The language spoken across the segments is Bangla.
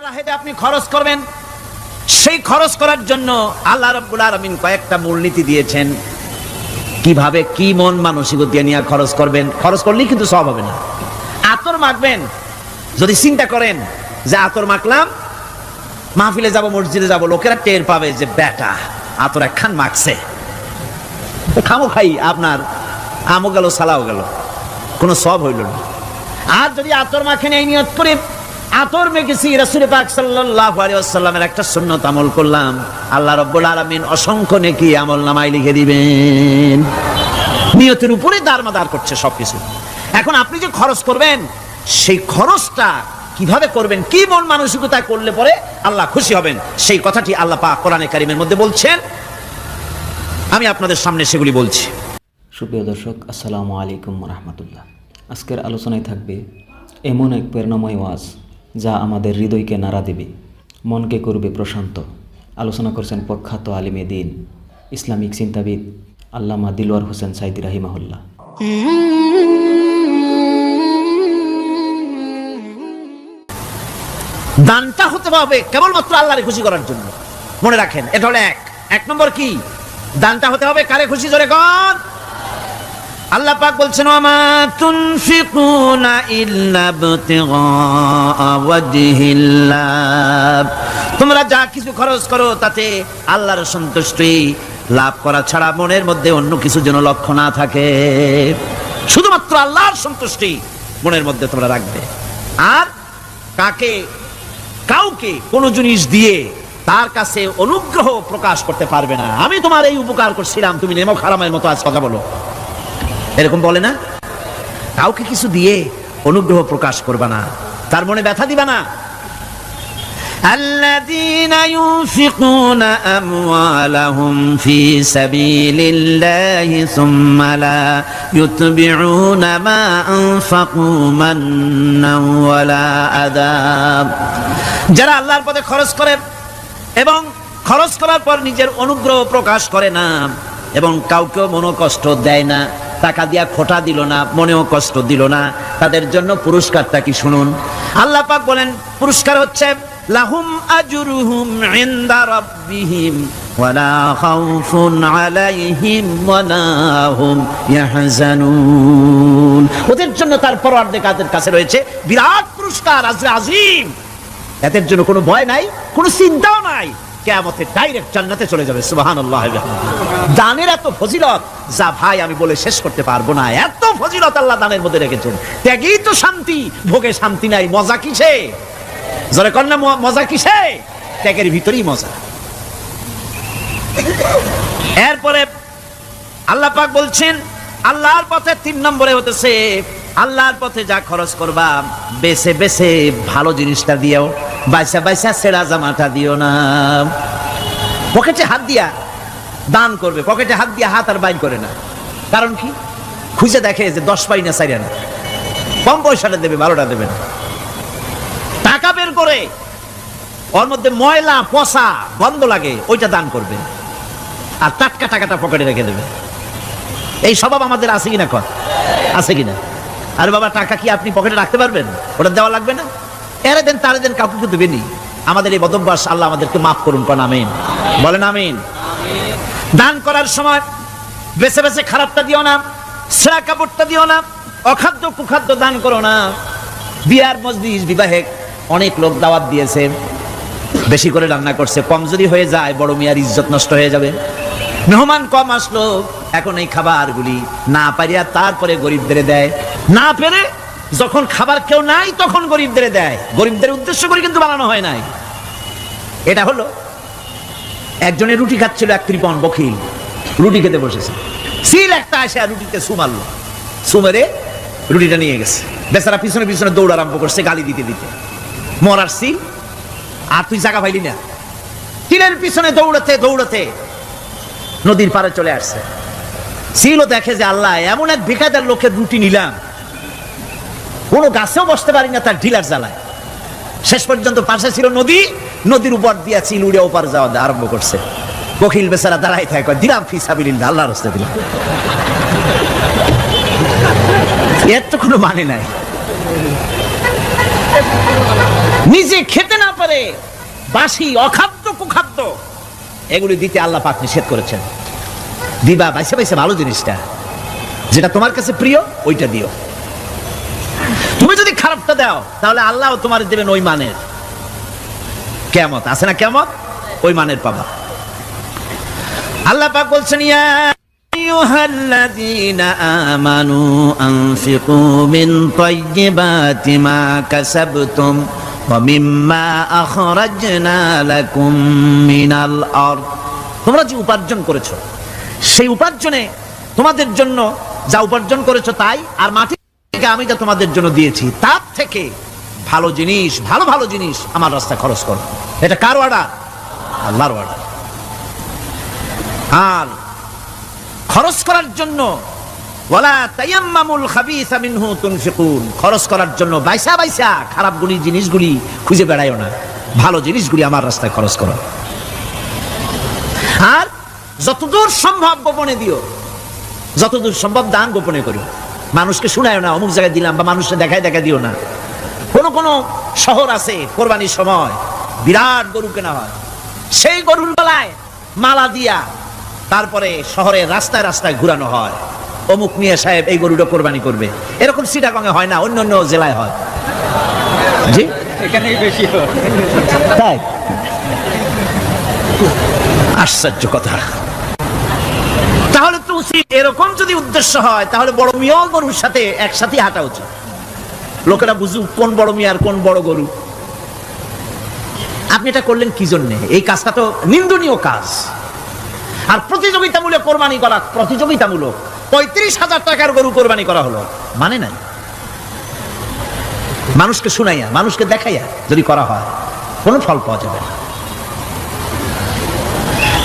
রাহে আপনি খরচ করবেন, সেই খরচ করার জন্য আল্লাহ রাব্বুল আলামিন কয়েকটা মূলনীতি দিয়েছেন। কিভাবে কি মন মানসিকতা নিয়ে খরচ করবেন, খরচ করলেই কিন্তু সব হবে না। আতর মাখবেন, যদি চিন্তা করেন যে আতর মাখলাম, মাহফিলে যাব, মসজিদে যাব, লোকেরা টের পাবে যে বেটা আতর একখান মাখছে, খামো খাই আপনার আমও গেল সালাও গেল, কোনো সব হইল না। আর যদি আতর মাখেন এই নিয়ত করে আতর মেখেছি, রাসূল পাক সাল্লাল্লাহু আলাইহি ওয়াসাল্লামের একটা সুন্নাত আমল করলাম, আল্লাহ রাব্বুল আলামিন অসংখ্য নেকি আমল নামায় লিখে দিবেন। নিয়তের উপরে দারমাদার করছে সবকিছু। এখন আপনি যে খরচ করবেন, সেই খরচটা কিভাবে করবেন, কি মন মানসিকতা করলে পরে আল্লাহ খুশি হবেন, সেই কথাটি আল্লাহ পাক কোরআনে কারীমের মধ্যে বলছেন। আমি আপনাদের সামনে সেগুলি বলছি। সুপ্রিয় দর্শক, আসসালামু আলাইকুম রাহমাতুল্লাহ। আজকের আলোচনায় থাকবে এমন এক প্রেরণাময় ওয়াজ যা আমাদের হৃদয়কে নাড়া দেবে, মনকে করবে প্রশান্ত। আলোচনা করছেন প্রখ্যাত আলিমে দ্বীন, ইসলামিক চিন্তাবিদ আল্লামা দিলওয়ার হোসেন সাইদি রাহিমাহুল্লাহ। দানটা হতে হবে কেবলমাত্র আল্লাহরে খুশি করার জন্য। মনে রাখেন, এটা হলো এক নম্বর। কি দানটা হতে হবে কারে খুশি, জোরে কোন? আল্লাহ পাক বলছেন, ওয়ামা তুনফিকুনা ইল্লা ইবতিগা ওয়াজহিল্লাহ, তোমরা যা কিছু খরচ করো তাতে আল্লাহর সন্তুষ্টি লাভ করা ছাড়া মনের মধ্যে অন্য কিছু যেন লক্ষ্য না থাকে, শুধুমাত্র আল্লাহর সন্তুষ্টি মনের মধ্যে তোমরা রাখবে। আর কাউকে কোনো জিনিস দিয়ে তার কাছে অনুগ্রহ প্রকাশ করতে পারবে না। আমি তোমার এই উপকার করছিলাম, তুমি নেমক হারামের মতো আজ কথা বলো, এরকম বলে না। কাউকে কিছু দিয়ে অনুগ্রহ প্রকাশ করবে না, তার মনে ব্যথা দিবা না। আল্লাযীনা ইউনফিকুনা আমওয়ালাহুম ফি সাবিলিল্লাহি সুম্মা লা ইউতবিউনা মা আনফাকু মান্নান ওয়ালা আযা, যারা আল্লাহর পথে খরচ করে এবং খরচ করার পর নিজের অনুগ্রহ প্রকাশ করে না এবং কাউকেও মনোকষ্ট দেয় না, টাকা দিয়া খোটা দিল না, মনেও কষ্ট দিল না, তাদের জন্য পুরস্কারটা কি শুনুন। আল্লাহ পাক বলেন, পুরস্কার হচ্ছে লাহুম আজরুহুম ইনদা রাব্বিহিম ওয়ালা খাউফুন আলাইহিম ওয়ালা হুম ইয়াহজানুন, ওদের জন্য তার পরওয়ারদিগারের কাছে রয়েছে বিরাট পুরস্কার, আজরে আজিম। এদের জন্য কোনো ভয় নাই, কোনো চিন্তাও নাই, কিয়ামতে ডাইরেক্ট জান্নাতে চলে যাবে। সুবহানাল্লাহ। দানের এত ফজিলত যা ভাই আমি বলে শেষ করতে পারবো না, এত ফজিলত আল্লাহ দানের মধ্যে রেখেছেন। ত্যাগেই তো শান্তি, ভোগে শান্তি নাই, মজা কিসে? জোরে কর না, মজা কিসে? ত্যাগের ভিতরেই মজা। এরপরে আল্লাহ পাক বলছেন, আল্লাহর পথে 3 নম্বরে হতেছে আল্লাহর পথে যা খরচ করবা বেছে বেছে ভালো জিনিসটা দিও, বাইসা বাইসা ছেঁড়া জামাটা দিও না। পকেটে হাত দিয়া দান করবে, পকেটে হাত দিয়া হাত আর বাইর করে না। কারণ কি? খুঁজে দেখে যে 10 পাই না 4 আনা, কম পয়সাটা দেবে, ভালোটা দেবে না। টাকা বের করে ওর মধ্যে ময়লা পচা গন্ধ লাগে, ওইটা দান করবে, আর টাটকা টাকাটা পকেটে রেখে দেবে। এই স্বভাব আমাদের আছে কিনা? কর আছে কিনা? আরে বাবা, টাকা কি আপনি পকেটে রাখতে পারবেন? ওটা দেওয়া লাগবে না, এরে দেন তারে দেন, কাউকে কিন্তু দেবেনি। আমাদের এই বদভ্যাস আল্লাহ আমাদেরকে মাফ করুন, কোন আমিন বলেন। আমিন। দান করার সময় বেছে বেছে খারাপটা দিও না, ছেঁড়া কাপড়টা দিও না, অখাদ্য কুখাদ্য দান করো না। বিয়ার মজলিস, বিবাহে অনেক লোক দাওয়াত দিয়েছে, বেশি করে রান্না করছে, কম যদি হয়ে যায় বড় মিয়ার ইজ্জত নষ্ট হয়ে যাবে। মেহমান কম আসলো, এখন এই খাবারগুলি না পারিয়া তারপরে গরিবদের দেয়, না পেরে যখন খাবার কেউ নাই তখন গরিবদের দেয়। গরিবদের উদ্দেশ্য করে কিন্তু বানানো হয় নাই। এটা হলো একজনের রুটি খাচ্ছিল, এক কৃপণ বখিল রুটি খেতে বসেছে, সিল একটা আসে আর রুটিতে সু মারলো, সু মেরে রুটিটা নিয়ে গেছে। বেচারা পিছনে পিছনে দৌড় আরম্ভ করছে, গালি দিতে দিতে। মরার সিল, আর তুই জায়গা পাইলি না। সিলের পিছনে দৌড়াতে দৌড়াতে নদীর পাড়ে চলে আসছে। সিলও দেখে যে আল্লাহ, এমন এক ভিখাদার লোকের রুটি নিলাম, কোনো গাছেও বসতে পারি না তার ঢিলার জ্বালায়। শেষ পর্যন্ত পাশে ছিল নদী, নদীর উপর দিয়া চিল উড়ে ওপার যাওয়া আরম্ভ করছে। বখিল বেচারা দাঁড়াই থাকে, দিলাম ফি সাবিলিল্লাহ, আল্লাহর রাস্তায় দিলাম। এর তো কোনো মানে নাই। নিজে খেতে না করে বাসি অখাদ্য কুখাদ্য এগুলি দিতে আল্লাহ পাক নিষেধ করেছেন। দিবা বাইসে বাইসে ভালো জিনিসটা, যেটা তোমার কাছে প্রিয় ওইটা দিও। তুমি যদি খারাপটা দাও তাহলে আল্লাহ তোমার দেবেন ওই মানের, কিয়ামত আছে না, কিয়ামত ওই মানের পাবা। আল্লাহ পাক বলছেন, ইয়া আইয়ুহাল্লাযীনা আমানু আনফিকু মিন তাইয়্যিবাতি মা কাসাবতুম ওয়া মিম্মা আখরাজনা লাকুম মিনাল আরদ। তোমরা যে উপার্জন করেছো সেই উপার্জনে তোমাদের জন্য যা উপার্জন করেছো তাই, আর মাটি থেকে আমি যা তোমাদের জন্য দিয়েছি তার থেকে ভালো জিনিস, ভালো ভালো জিনিস আমার রাস্তায় খরচ করো। এটা কার অর্ডার? আল্লাহর অর্ডার। আর খরচ করার জন্য ওয়ালা তায়াম্মামুল খাবিসা মিনহু তুনফিকুন, খরচ করার জন্য বাইসা বাইসা খারাপ গুলি জিনিসগুলি খুঁজে বেড়াইও না, ভালো জিনিসগুলি আমার রাস্তায় খরচ করো। আর যতদূর সম্ভব গোপনে দিও, যতদূর সম্ভব দান গোপনে করো, মানুষকে শুনায়ও না অমুক জায়গায় দিলাম, বা মানুষকে দেখায় দেখা দিও না। কোন কোন শহর আছে কোরবানির সময় বিরাট গরু কেনা হয়, সেই গরুর গলায় মালা দিয়া তারপরে শহরের রাস্তায় রাস্তায় ঘুরানো হয়, অমুক মিয়া সাহেব এই গরুটা কোরবানি করবে। এরকম চিটাগংয়ে হয় না, অন্য অন্য জেলায় হয়। জি, এখানেই বেশি হয়। তাই আশ্চর্য কথা। তাহলে তো উচিত, এরকম যদি উদ্দেশ্য হয় তাহলে বড় মিয়া গরুর সাথে একসাথে হাঁটা উচিত, লোকেরা বুঝুক কোন বড় মিয়া আর কোন বড় গরু। আপনি এটা করলেন কি জন্যে? এই কাজটা তো নিন্দনীয় কাজ। আর প্রতিযোগিতামূলক কোরবানি করা, প্রতিযোগিতামূলক 35,000 টাকার গরু কোরবানি করা হলো, মানে নাই। মানুষকে শুনাইয়া, মানুষকে দেখাইয়া যদি করা হয় কোনো ফল পাওয়া যাবে না।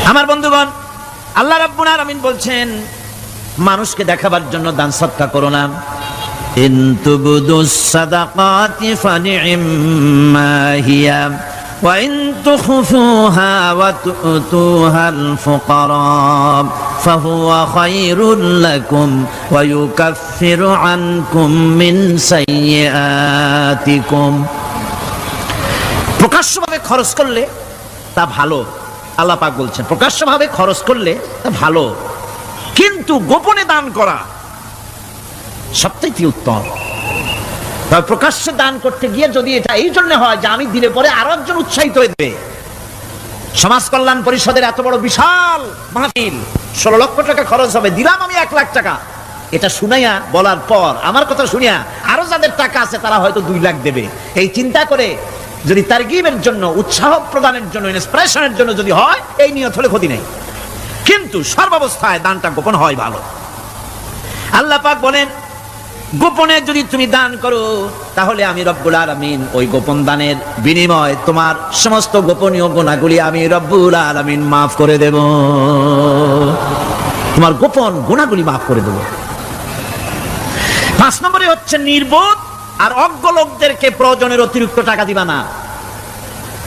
আমার বন্ধুগণ, আল্লাহ রাব্বুল আলামিন বলছেন মানুষকে দেখাবার জন্য দান সদকা করো না। ইন তুবদুস সাদাকাতি ফানি'ম্মা হিয়া ওয়া ইন তুখফুহা ওয়া তু'তুহাল ফুকারা ফাহুয়া খায়রুল লাকুম ওয়া ইউকাফফিরু আনকুম মিন সাইয়্যাতিকুম। প্রকাশ্যভাবে খরচ করলে তা ভালো, আল্লাহ পাক বলছেন প্রকাশ্যভাবে খরচ করলে তা ভালো, কিন্তু গোপনে দান করা সবথেকে উত্তম। তবে প্রকাশ্যে দান করতে গিয়ে যদি এটা এই জন্য হয় যে আমি দিলে পরে আরো একজন উৎসাহিত হয়ে যাবে, সমাজ কল্যাণ পরিষদের এত বড় বিশাল মাহফিল, 16 লক্ষ টাকা খরচ হবে, দিলাম আমি 1 লাখ টাকা, এটা শুনাইয়া বলার পর আমার কথা শুনিয়া আরো যাদের টাকা আছে তারা হয়তো 2 লাখ দেবে, এই চিন্তা করে যদি তারগিবের জন্য, উৎসাহ প্রদানের জন্য, ইন্সপিরেশনের জন্য যদি হয়, এই নিয়ত হলে ক্ষতি নেই। কিন্তু সর্বাবস্থায় দানটা গোপন হয় ভালো। আল্লাহ পাক বলেন গোপনে যদি তুমি দান করো তাহলে আমি রব্বুল আলামিন ওই গোপন দানের বিনিময় তোমার সমস্ত গোপনীয় গুনাহগুলি আমি রব্বুল আলামিন মাফ করে দেব, তোমার গোপন গুনাহগুলি মাফ করে দেব। 5 নম্বরে হচ্ছে নির্বোধ আর অজ্ঞ লোকদেরকে প্রয়োজনের অতিরিক্ত টাকা দিবা না।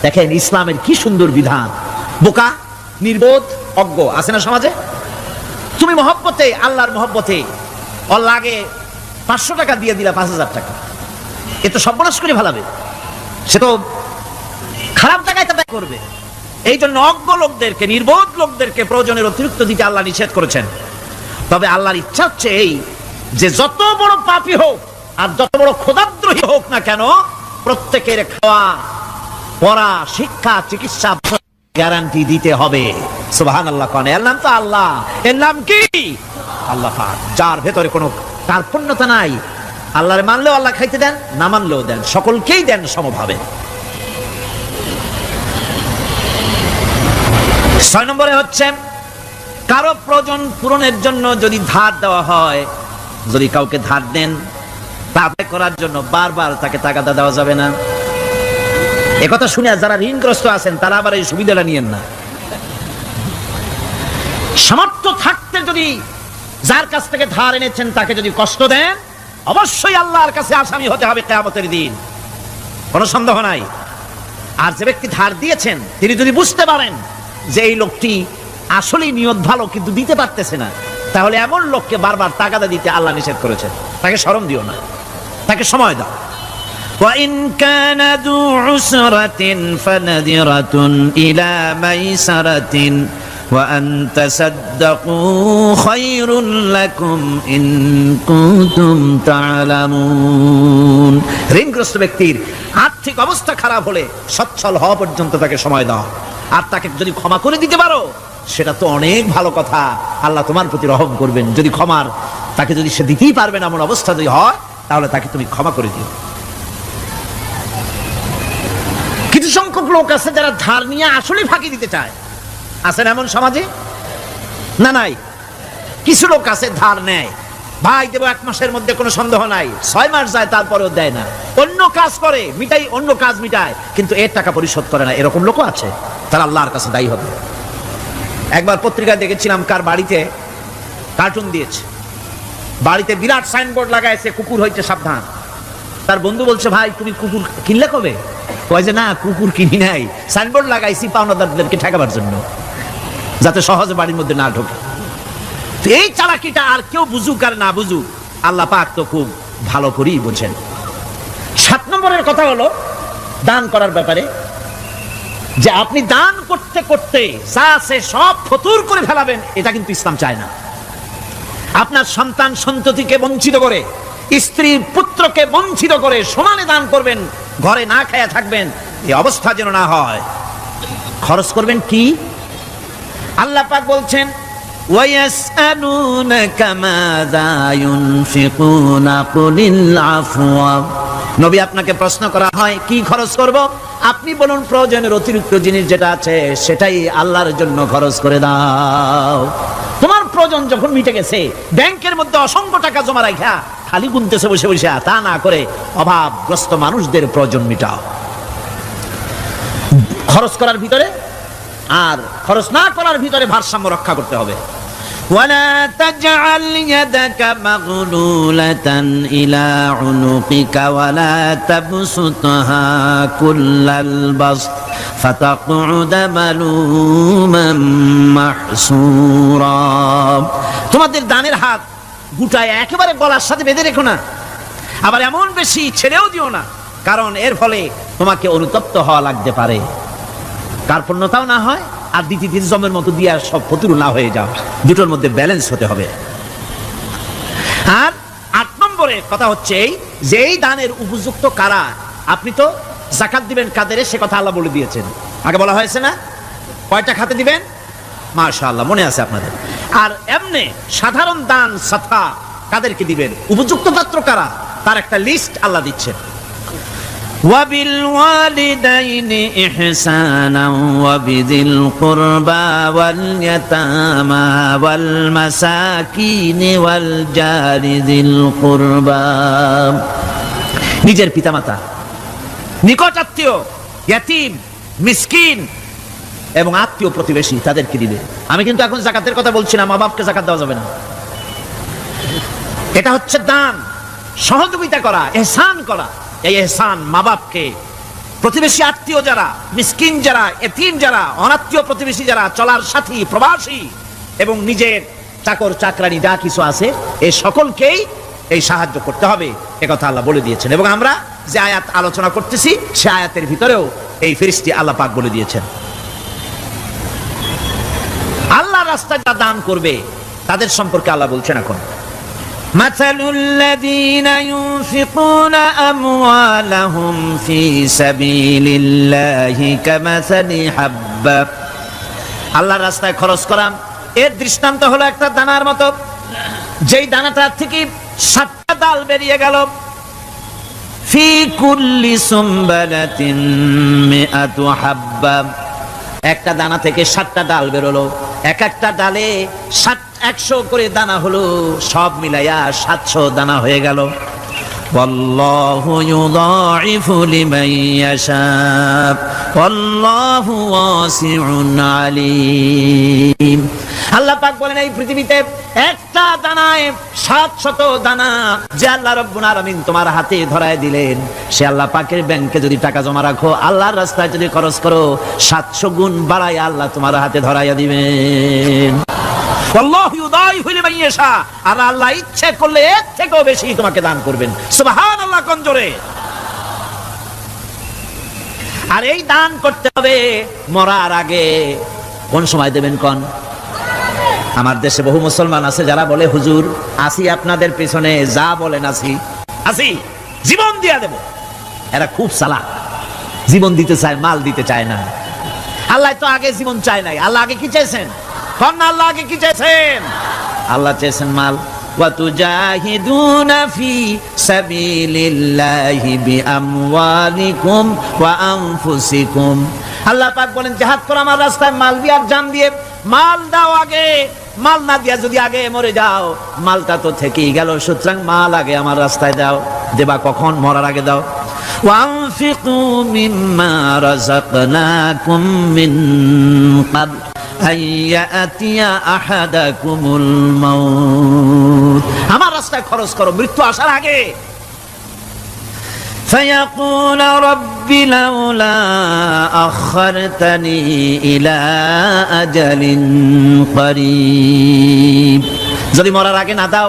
দেখেন ইসলামের কি সুন্দর বিধান। বোকা, নির্বোধ, অজ্ঞ আছে না সমাজে? তুমি মহব্বতে, আল্লাহর মহব্বতে ওর লাগে 500 টাকা দিয়ে দিলা 5,000 টাকা, এ তো সর্বনাশ করে ফেলাবে, সে তো খারাপ জায়গায় তা ব্যয় করবে। এই জন্য অজ্ঞ লোকদেরকে, নির্বোধ লোকদেরকে প্রয়োজনের অতিরিক্ত দিতে আল্লাহ নিষেধ করেছেন। তবে আল্লাহর ইচ্ছা হচ্ছে এই যে যত বড় পাপী হোক আর যত বড় খোদাদ্রোহী হোক না কেন, প্রত্যেকের খাওয়া, পড়া, শিক্ষা, চিকিৎসা গ্যারান্টি দিতে হবে। সুবহানাল্লাহ। কোন এর নাম তো আল্লাহ, এর নাম কি? আল্লাহ পাক, যার ভেতরে কোনো কার্পণ্যতা নাই। আল্লাহরে মানলেও আল্লাহ খাইতে দেন, না মানলেও দেন, সকলকেই দেন সমভাবে। 6 নম্বরে হচ্ছে কারো প্রয়োজন পূরণের জন্য যদি ধার দেওয়া হয়, যদি কাউকে ধার দেন তা আদায় করার জন্য বারবার তাকে টাকা দেওয়া যাবে না। একথা শুনে যারা ঋণগ্রস্ত আছেন তারা আবার এই সুবিধাটা নিয়েন না। সামর্থ্য থাকতে যদি যার কাছ থেকে ধার এনেছেন তাকে যদি কষ্ট দেন, অবশ্যই আল্লাহর কাছে আসামি হতে হবে কিয়ামতের দিন, কোনো সন্দেহ নাই। আর যে ব্যক্তি ধার দিয়েছেন তিনি যদি বুঝতে পারেন যে এই লোকটি আসলেই নিয়ত ভালো কিন্তু দিতে পারতেছে না, তাহলে এমন লোককে বারবার টাকা দিতে আল্লাহ নিষেধ করেছেন। তাকে শরম দিও না, তাকে সময় দাও। وإن كان ذو عسرة فنذرة إلى ميسرة وأن تصدقوا خير لكم إن كنتم تعلمون। ঋণগ্রস্ত ব্যক্তির আর্থিক অবস্থা খারাপ হলে সচ্ছল হওয়া পর্যন্ত তাকে সময় দাও, আর তাকে যদি ক্ষমা করে দিতে পারো সেটা তো অনেক ভালো কথা, আল্লাহ তোমার প্রতি রহম করবেন। যদি ক্ষমার তাকে যদি সে দিতেই পারবে না এমন অবস্থা যদি হয়, তাহলে তাকে তুমি ক্ষমা করে দিও। কিছু সংখ্যক লোক আছে যারা ধার নিয়ে আসলে ফাঁকি দিতে চায়, আছেন এমন সমাজে না? নাই? কিছু লোক আছে ধার নেয়, ভাই দেব 1 মাসের মধ্যে কোনো সন্দেহ নাই, 6 মাস যায় তারপরেও দেয় না, অন্য কাজ করে মিটাই, অন্য কাজ মিটায়, কিন্তু এর টাকা পরিশোধ করে না। এরকম লোকও আছে, তারা আল্লাহর কাছে দায়ী হবে। একবার পত্রিকায় দেখেছিলাম কার বাড়িতে কার্টুন দিয়েছে, বাড়িতে বিরাট সাইনবোর্ড লাগাইছে কুকুর হইতে সাবধান। তার বন্ধু বলছে ভাই তুমি কুকুর কিনলে কবে? কয় যে না কুকুর কিনি নাই, সাইনবোর্ড লাগাইছি পাওনাদারদেরকে ঠেকাবার জন্য, যাতে সহজে বাড়ির মধ্যে না ঢোকে। এই চালাকিটা আর কেউ বুঝুক আর না বুঝুক, আল্লাহ পাক তো খুব ভালো করেই বোঝেন। 7 নম্বরের কথা হলো দান করার ব্যাপারে, যে আপনি দান করতে করতে যা আছে সব ফতুর করে ফেলাবেন, এটা কিন্তু ইসলাম চায় না। আপনার সন্তান সন্ততিকে বঞ্চিত করে, স্ত্রী পুত্রকে বঞ্চিত করে সমানে দান করবেন, ঘরে না খায়া থাকবেন, এই অবস্থা যেন না হয়। খরচ করবেন কি? আল্লাহ পাক বলছেন ওয়ায়াসআলুনাকা মাযা ইউনফিকুনা কুলিল আফওয়া। নবী আপনাকে প্রশ্ন করা হয় কি খরচ করব, আপনি বলুন প্রয়োজনের অতিরিক্ত জিনিস যেটা আছে সেটাই আল্লাহর জন্য খরচ করে দাও। তোমার প্রয়োজন যখন মিটে গেছে, ব্যাংকের মধ্যে অসংখ্য টাকা জমা রাখা খালি গুনতেছে বসে বসে, তা না করে অভাবগ্রস্ত মানুষদের প্রয়োজন মিটাও। খরচ করার ভিতরে আর খরচ না করার ভিতরে ভারসাম্য রক্ষা করতে হবে। ولا تجعل يدك مغلولة إلى عنقك ولا تبسطها كل البسط فتقعد ملوما محسورا। তোমাদের দানের হাত গুটায় একেবারে গলার সাথে বেঁধে রেখো না, আবার এমন বেশি ছেড়েও দিও না, কারণ এর ফলে তোমাকে অনুতপ্ত হওয়া লাগতে পারে, কার্পণ্যতাও না হয়, আর দ্বিতীয় জমের মতো দিয়ে সব ফতুর না হয়ে যাও। দুটোর মধ্যে ব্যালেন্স হতে হবে। আর 8 নম্বরে কথা হচ্ছে যে এই দানের উপযুক্ত কারা। আপনি তো যাকাত দিবেন কাদের, সে কথা আল্লাহ বলে দিয়েছেন, আগে বলা হয়েছে না? কয়টা খাতে দিবেন? মাশাআল্লাহ মনে আছে আপনাদের। আর এমনি সাধারণ দান সাদকা কাদেরকে দিবেন, উপযুক্ত পাত্র কারা, তার একটা লিস্ট আল্লাহ দিচ্ছেন। وبالوالدين إحسانا وبذي القربى واليتامى والمساكين والجار ذي القربى। নিজের পিতামাতা, নিকট আত্মীয়, ইয়াতীম, মিসকিন এবং আত্মীয় প্রতিবেশী তাদেরকে দিবে। আমি কিন্তু এখন যাকাতের কথা বলছি না, মা বাপকে যাকাত দেওয়া যাবে না। এটা হচ্ছে দান, সহযোগিতা করা, ইহসান করা। এই ইহসান মা বাপকে, প্রতিবেশী আত্মীয় যারা, মিসকিন যারা, এতিম যারা, অনাত্মীয় প্রতিবেশী যারা, চলার সাথী, প্রবাসী এবং নিজের চাকর চাকরানি যা কিছু আছে, এই সকলকেই এই সাহায্য করতে হবে, একথা আল্লাহ বলে দিয়েছেন। এবং আমরা যে আয়াত আলোচনা করতেছি সে আয়াতের ভিতরেও এই ফেরেশতা আল্লাহ পাক বলে দিয়েছেন। আল্লাহর রাস্তায় যারা দান করবে তাদের সম্পর্কে আল্লাহ বলছেন এখন, مثل الذين ينفقون أموالهم في سبيل الله كمثل حبة। আল্লাহর রাস্তায় খরচ করা এর দৃষ্টান্ত হলো একটা দানার মতো, যেই দানাটা থেকে 7টা ডাল বেরিয়ে গেল। ফি কুল্লি সুমবালাতিন মিআতু হাব্বা, একটা দানা থেকে 7টা ডাল বেরোলো, এক একটা ডালে 100 করে দানা হলো, সব মিলাইয়া 700 দানা হয়ে গেল। ওয়াল্লাহু ইউদাইফু লিমান ইয়াশা ওয়াল্লাহু ওয়াসিউন আলিম। আল্লাহ পাক বলেন এই পৃথিবীতে একটা দানায় 700 দানা যে আল্লাহ রাব্বুল আলামিন তোমার হাতে ধরায় দিলেন, সে আল্লাহ পাকের ব্যাংকে যদি টাকা জমা রাখো, আল্লাহর রাস্তায় যদি খরচ করো, 700 গুণ বাড়ায় আল্লাহ তোমার হাতে ধরাইয়া দিবেন। আল্লাহু ইউদাইফু লিমান ইয়াশা, আর আল্লাহ ইচ্ছে করলে এর থেকেও বেশি তোমাকে দান করবেন। সুবহানাল্লাহ কোন জোরে। আর এই দান করতে হবে মরার আগে। কোন সময় দেবেন কোন? আমার দেশে বহু মুসলমান আছে যারা বলে হুজুর আসি আপনাদের পেছনে, যা বলেন আসি, জীবন দিয়া দেব। এরা খুব চালাক, জীবন দিতে চায়, মাল দিতে চায় না। আল্লাহ তো আগে জীবন চায় নাই, আল্লাহ আগে কি চাইছেন? কোন আল্লাহ আগে কি চাইছেন? আল্লাহ চাইছেন মাল। ওয়াতুজাহিদুনা ফি সাবিলিল্লাহি বিআমওয়ালিকুম ওয়া আনফুসিকুম। আল্লাহ পাক বলেন জিহাদ করো আমার রাস্তায় মাল দিয়ে আর জান দিয়ে। মাল দাও আগে, মাল না দিয়া যদি আগে মরে যাও মালটা তো থেকেই গেল। সুতরাং মাল আগে আমার রাস্তায় দাও। দেবা কখন? মরার আগে দাও। ওয়ানফিকু মিম্মা রাযাকনাকুম মিন ক্বাবল আইয়াতিয়া আহাদাকুমুল মাউত। আমার রাস্তায় খরচ করো মৃত্যু আসার আগে। فيقول رب لولا أخرتني إلى أجل قريب। যদি মরার আগে না দাও,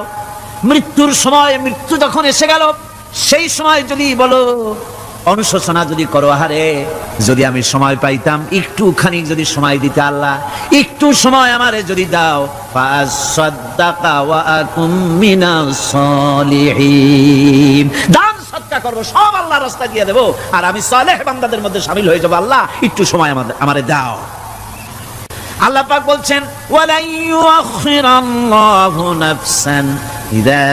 মৃত্যুর সময়, মৃত্যু যখন এসে গেল সেই সময় যদি বলো, অনুশোচনা যদি করো, আহারে যদি আমি সময় পাইতাম, একটুখানি যদি সময় দিতে আল্লাহ, একটু সময় আমারে যদি দাও, ফাসাদদাকা ওয়া আকুম মিনাস সালিহিন। দান সদকা করব, সব আল্লাহর রাস্তায় দিয়ে দেব, আর আমি সালেহ বান্দাদের মধ্যে শামিল হয়ে যাব। আল্লাহ একটু সময় আমারে দাও। আল্লাহ পাক বলছেন ওয়ালা ইউআখিরাল্লাহু নাফসান ইযা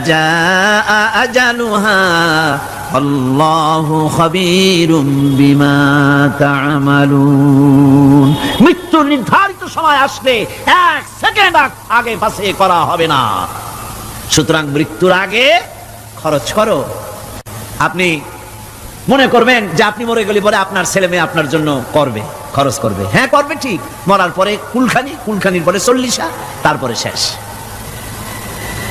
জাআ আজালুহা আল্লাহু খাবীরুম বিমা তা'মালুন। মৃত্যু নির্ধারিত সময় আসলে এক সেকেন্ড আগে পাশে করা হবে না। সুতরাং মৃত্যুর আগে খরচ করো। আপনি মনে করবেন যে আপনি মরে গেলে পরে আপনার ছেলে মেয়ে আপনার জন্য করবে, খরচ করবে। হ্যাঁ করবে, ঠিক। মরার পরে কুলখানির পরে 40, তারপরে শেষ।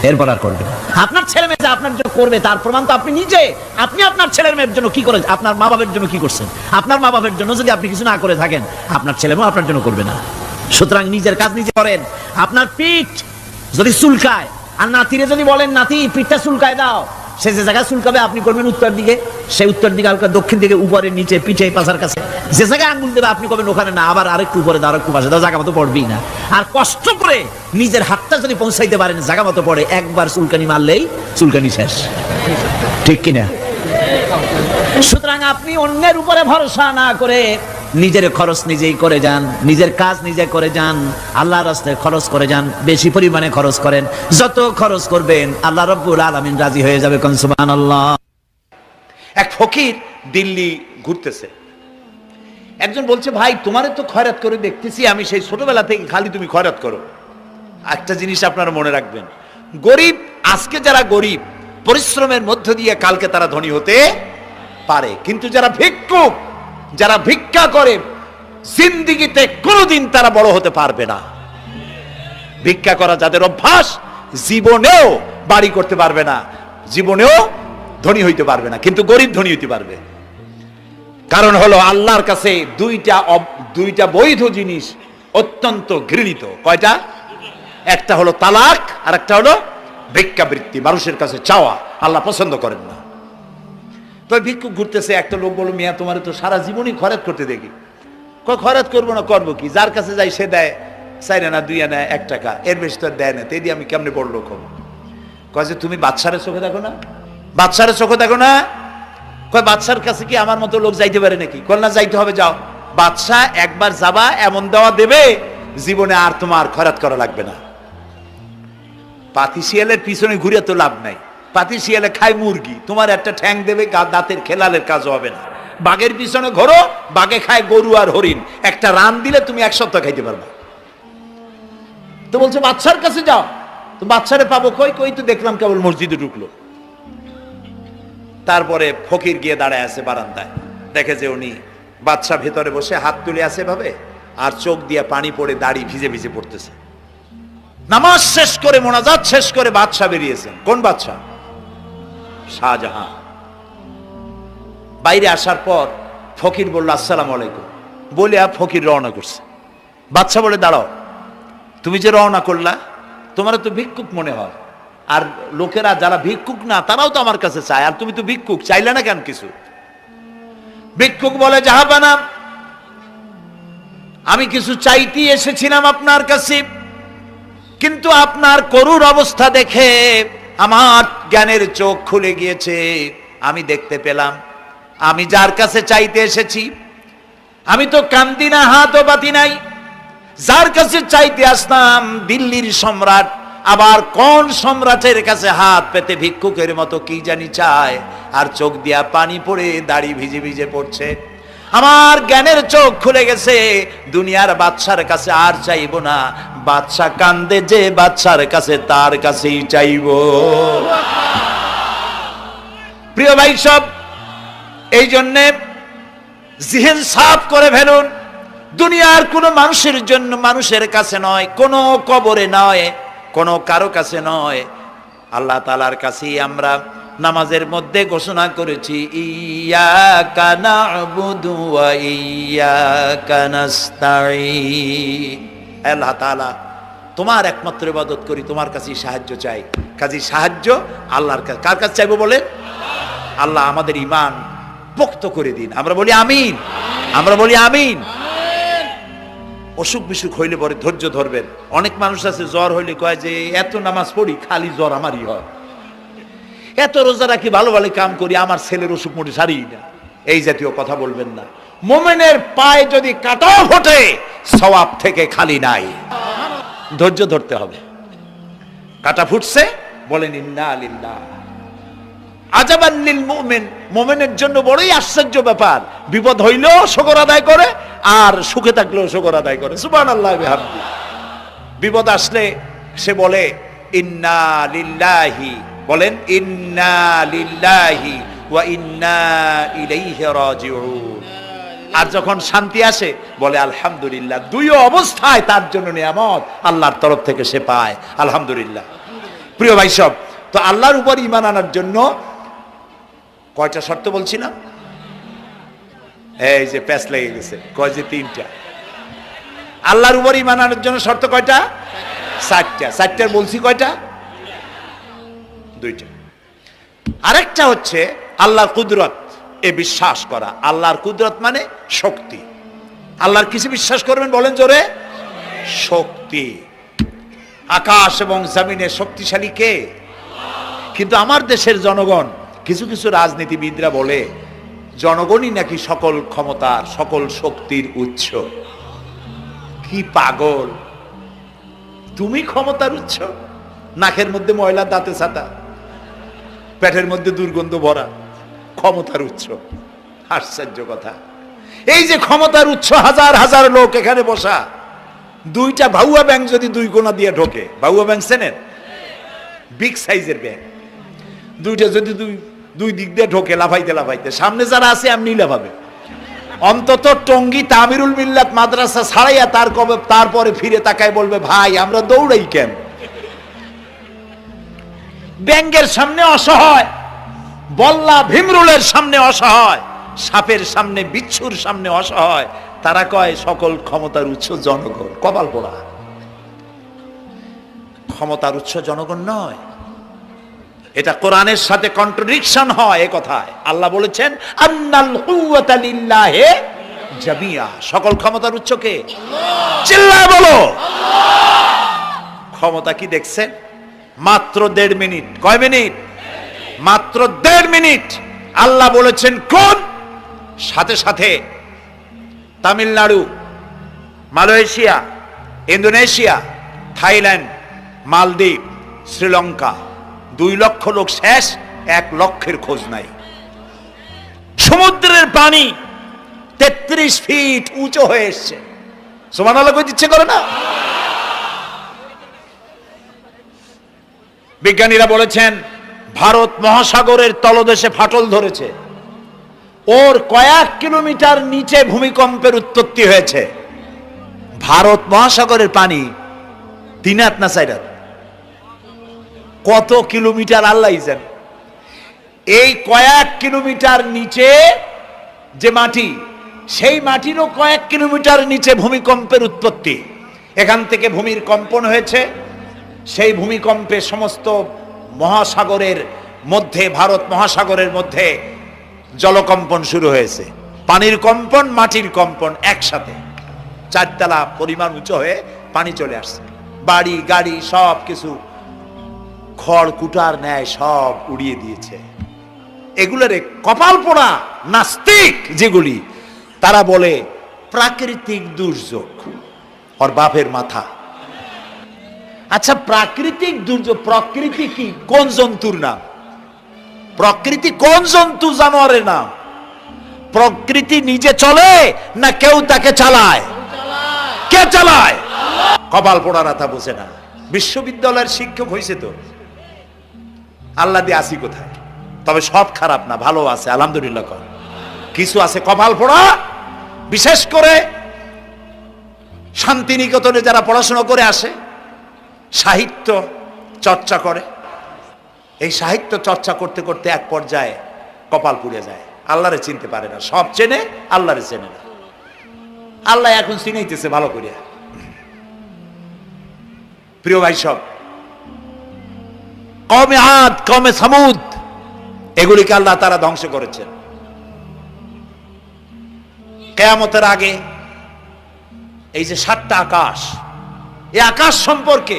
এরপর আর করবে। আপনার ছেলে মেয়ে যে আপনার জন্য করবে তার প্রমাণ তো আপনি নিজে। আপনি আপনার ছেলের মেয়ের জন্য কি করেন? আপনার মা বাবার জন্য কি করছেন? আপনার মা বাবার জন্য যদি আপনি কিছু না করে থাকেন, আপনার ছেলে মেয়ে আপনার জন্য করবে না। সুতরাং নিজের কাজ নিজে করেন। আপনার পিঠ যদি চুলকায় আর নাতিরে যদি বলেন নাতি পিঠটা চুলকায় দাও, সে যে জায়গায় চুলকাবে আপনি করবেন উত্তর দিকে, সে উত্তর দিকে, হালকা দক্ষিণ দিকে, উপরে নিচে, পিঠে, পাছার কাছে, যে জায়গায় আঙ্গুল দেবে আপনি করবেন ওখানে না, আবার আরেকটু উপরে দাও, আরেকটু পাশে দাও, জায়গা মতো পড়বেই না। আর কষ্ট করে নিজের হাতটা যদি পৌঁছাইতে পারেন জায়গা মতো পড়ে, একবার চুলকানি মারলেই চুলকানি শেষ, ঠিক কিনা? সুতরাং আপনি অন্যের উপরে ভরসা না করে নিজের খরচ নিজেই করে যান, নিজের কাজ নিজে করে যান, আল্লাহর রাস্তায় খরচ করে যান। বেশি পরিমাণে খরচ করেন, যত খরচ করবেন আল্লাহ রাব্বুল আলামিন রাজি হয়ে যাবে। কোন সুবহানাল্লাহ। এক ফকির দিল্লি ঘুরতেছে, একজন বলছে ভাই তোমারে তো খয়রাত করে দেখতেছি আমি সেই ছোটবেলা থেকে, খালি তুমি খয়রাত করো। একটা জিনিস আপনারা মনে রাখবেন, গরিব, আজকে যারা গরিব পরিশ্রমের মধ্য দিয়ে কালকে তারা ধনী হতে পারে, কিন্তু যারা ভিক্ষুক, যারা ভিক্ষা করে জিন্দেগিতে কোনোদিন তারা বড় হতে পারবে না। ভিক্ষা করা যাদের অভ্যাস জীবনেও বাড়ি করতে পারবে না, জীবনেও ধনী হইতে পারবে না, কিন্তু গরিব ধনী হইতে পারবে। কারণ হলো আল্লাহর কাছে দুইটা বৈধ জিনিস অত্যন্ত ঘৃণিত। কয়টা? একটা হলো তালাক, আর একটা হলো ভিক্ষাবৃত্তি, মানুষের কাছে চাওয়া। আল্লাহ পছন্দ করেন না। তো ভিক্ষুক ঘুরতেছে, একটা লোক বলল মিয়া তোমার তো সারা জীবনই খয়রাত করতে দেখি। খয়রাত করবো না, করবো কি? যার কাছে যাই সে দেয় 4 আনা 2 আনা 1 টাকা, এর বেশি তো দেয় না, তে দিয়ে আমি কেমনে বড় লোক হবো? কয় যে তুমি বাদশারে চোখে দেখো না, বাদশারে চোখে দেখো না। কয় বাদশার কাছে কি আমার মতো লোক যাইতে পারে নাকি? কল না যাইতে হবে, যাও। বাদশা একবার যাবা, এমন দেওয়া দেবে জীবনে আর তোমার খয়রাত করা লাগবে না। পাতি শিয়ালের পিছনে ঘুরে তো লাভ নাই, পাতি শিয়ালে খায় মুরগি, তোমার একটা ঠ্যাং দেবে, দাঁতের খেলালের কাজ হবে না। বাঘের পিছনে ঘোরো, বাঘে খায় গরু আর হরিণ, একটা রান দিলে তুমি 1 সপ্তাহ খাইতে পারবা। তো বলছে বাদশার কাছে যাও। তো বাদশারে পাবো কই? কই তো দেখলাম কেবল মসজিদে ঢুকলো। তারপরে ফকির গিয়ে দাঁড়ায় আছে বারান্দায়, দেখে যে উনি বাদশা ভেতরে বসে হাত তুলে আছে ভাবে, আর চোখ দিয়ে পানি পড়ে দাড়ি ভিজে ভিজে পড়তেছে। নামাজ শেষ করে, মোনাজাত শেষ করে বাদশা বেরিয়েছেন। কোন বাদশা? শাহজাহান। বাইরে আসার পর ফকির বলল আসসালামু আলাইকুম, বলে ফকির রওনা করছে। বাদশা বলে দাঁড়াও, তুমি যে রওনা করলা তোমার তো ভিক্ষুক মনে হয়, আর লোকেরা যারা ভিক্ষুক না তারাও তো আমার কাছে চায়, আর তুমি তো ভিক্ষুক, চাইলে না কেন কিছু? ভিক্ষুক বলে, জাহাপানা, আমি কিছু চাইতে এসেছিলাম আপনার কাছে, কিন্তু আপনার করুণ অবস্থা দেখে আমার জ্ঞানের চোখ খুলে গিয়েছে। আমি দেখতে পেলাম আমি যার কাছে চাইতে এসেছি, আমি তো কান্দি না, হাতও পাতি নাই। যার কাছে চাইতে আসতাম দিল্লির সম্রাট, আবার কোন সম্রাটের কাছে হাত পেতে ভিক্ষুকের মতো কি জানি চায়, আর চোখ দিয়া পানি পড়ে দাড়ি ভিজে ভিজে পড়ছে। আমার জ্ঞানের চোখ খুলে গেছে, দুনিয়ার বাদশার কাছে আর চাইবো না। বাদশা কান্দে যে বাদশার কাছে, তার কাছেই চাইবো। প্রিয় ভাই সব, এই জন্যে জিহেন সাফ করে ফেলুন। দুনিয়ার কোনো মানুষের জন্য, মানুষের কাছে নয়, কোনো কবরে নয়, কোনো কারো কাছে নয়, আল্লাহ তাআলার কাছেই আমরা নামাজের মধ্যে ঘোষণা করেছি, ইয়াকা না'বুদু ওয়া ইয়াকা নাস্তাঈন। আল্লাহ তাআলা, তোমার একমাত্র ইবাদত করি, তোমার কাছেই সাহায্য চাই। কাজেই সাহায্য আল্লাহর কাছে। কার কাছে চাইবো বলেন? আল্লাহ আমাদের ঈমান পোক্ত করে দিন। আমরা বলি আমিন, আমরা বলি আমিন। অসুখ বিসুখ হইলে পরে ধৈর্য ধরবেন। অনেক মানুষ আছে জ্বর হইলে কয় যে এত নামাজ পড়ি খালি জ্বর আমারই হয়, এত রোজা রাখি, ভালো ভালো কাম করি, আমার ছেলের অসুখ মোটে সারি না। এই জাতীয় কথা বলবেন না। মুমিনের পায়ে যদি কাঁটাও ফোটে, সওয়াব থেকে খালি নাই। ধৈর্য ধরতে হবে। কাঁটা ফুটছে, বলেন ইন্না লিল্লাহ। আজাবান লিল মুমিন, মুমিনের জন্য বড়ই আশ্চর্য ব্যাপার। বিপদ হইলেও শুকর আদায় করে, আর সুখে থাকলেও শুকর আদায় করে। সুবহানাল্লাহ বিহামদি। বিপদ আসলে সে বলে ইন্না লিল্লাহি, বলেন ইন্না লিল্লাহি ওয়া ইন্না ইলাইহি রাজিউন। আর যখন শান্তি আসে বলে আলহামদুলিল্লাহ। দুই অবস্থায় তার জন্য নিয়ামত আল্লাহর তরফ থেকে সে পায়, আলহামদুলিল্লাহ। প্রিয় ভাই সব, তো আল্লাহর উপর ঈমান আনার জন্য কয়টা শর্ত বলছিলাম? এই যে প্যাচ লেগে গেছে, কয় যে 3টা। আল্লাহর উপর ঈমান আনার জন্য শর্ত কয়টা? 4টা। 4টার বলছি কয়টা? 2টা। আরেকটা হচ্ছে আল্লাহর কুদরত, এ বিশ্বাস করা। আল্লাহর কুদরত মানে শক্তি। আল্লাহর কিছু বিশ্বাস করবেন, বলেন জোরে? শক্তি। আকাশ এবং জমিনের শক্তিশালী কে? কিন্তু আমার দেশের জনগণ, কিছু কিছু রাজনীতিবিদরা বলে জনগণই নাকি সকল ক্ষমতার, সকল শক্তির উৎস। কি পাগল! তুমি ক্ষমতার উৎস? নাকের মধ্যে ময়লা, দাঁতে ছাতা, পেটের মধ্যে দুর্গন্ধ ভরা, ক্ষমতার উৎস? আশ্চর্য কথা। এই যে ক্ষমতার উৎস, হাজার হাজার লোক এখানে বসা, 2টা ভাউয়া ব্যাংক যদি 2 কোণা দিয়ে ঢোকে, ভাউয়া ব্যাংক চেনেন? বিগ সাইজের ব্যাংক, 2টা যদি দুই দিক দিয়ে ঢোকে লাফাইতে লাফাইতে, সামনে যারা আছে এমনি লাফাবে। অন্তত টঙ্গী তামিরুল মিল্লাত মাদ্রাসা ছাড়াইয়া তারপরে ফিরে তাকায় বলবে, ভাই আমরা দৌড়াই কেন? ব্যাংকের সামনে অসহায়, বল্লা ভীমরুলের সামনে অসহায়, সাপের সামনে, বিচ্ছুর সামনে অসহায়। তারা কয় সকল ক্ষমতার উৎস জনগণ। কপাল পোড়া। ক্ষমতার উৎস জনগণ নয়। এটা কোরআনের সাথে কন্ট্রাডিকশন হয় এ কথায়। আল্লাহ বলেছেন আন্নাল কুওয়াতা লিল্লাহি জামিয়া। সকল ক্ষমতার উৎস কে? চিল্লায় বলো ক্ষমতা কি দেখছেন? মাত্র 1.5 মিনিট। কয় মিনিট? মাত্র 1.5 মিনিট। আল্লাহ বলেছেন কোন? সাথে সাথে তামিলনাড়ু, মালয়েশিয়া, ইন্দোনেশিয়া, থাইল্যান্ড, মালদ্বীপ, শ্রীলঙ্কা, 2 লক্ষ লোক শেষ, 1 লক্ষের খোঁজ নাই। সমুদ্রের পানি 33 ফিট উঁচু হয়ে এসছে। সুবহানাল্লাহ কই দিচ্ছে করে না? বিজ্ঞানীরা বলেছেন ভারত মহাসাগরের তলদেশে ফাটল ধরেছে, ওর কয়েক কিলোমিটার নিচে ভূমিকম্পের উৎপত্তি হয়েছে। ভারত মহাসাগরের পানি 3 হাত না 4 হাত, কত কিলোমিটার আল্লাহই জানে। এই কয়েক কিলোমিটার নিচে যে মাটি, সেই মাটিরও কয়েক কিলোমিটার নিচে ভূমিকম্পের উৎপত্তি। এখান থেকে ভূমির কম্পন হয়েছে। সেই ভূমিকম্পে সমস্ত মহাসাগরের মধ্যে, ভারত মহাসাগরের মধ্যে জলকম্পন শুরু হয়েছে। পানির কম্পন, মাটির কম্পন একসাথে, 4 তলা পরিমাণ উঁচু হয়ে পানি চলে আসছে। বাড়ি গাড়ি সব কিছু খড় কুটার ন্যায় সব উড়িয়ে দিয়েছে। এগুলোরে কপাল পোড়া নাস্তিক যেগুলি, তারা বলে প্রাকৃতিক দুর্যোগ। ওর বাপের মাথা। আচ্ছা, প্রাকৃতিক দুর্যোগ, প্রকৃতি কি? কোন জন্তুর নাম? প্রকৃতি কোন জন্তু জানোয়ারের নাম? প্রকৃতি নিজে চলে না কেউ তাকে চালায়? কে চালায়? কপাল পোড়ারা তা বোঝে না। বিশ্ববিদ্যালয়ের শিক্ষক হয়েছে তো, আল্লাহ দিয়ে আসি কোথায়? তবে সব খারাপ না, ভালো আছে আলহামদুলিল্লাহ। কিছু আছে কপাল পোড়া। বিশেষ করে শান্তিনিকেতনে যারা পড়াশোনা করে আসে, সাহিত্য চর্চা করে, এই সাহিত্য চর্চা করতে করতে এক পর্যায়ে কপাল পুড়ে যায়। আল্লাহরে চিনতে পারে না, সব চেনে আল্লাহরে চেনে না। আল্লাহ এখন চিনাইতেছে ভালো করিয়া। প্রিয় ভাই, সব কওমে আদ, কওমে সামুদ, এগুলিকে আল্লাহ তারা ধ্বংস করেছেন। কিয়ামতের আগে এই যে 7টা আকাশ, এই আকাশ সম্পর্কে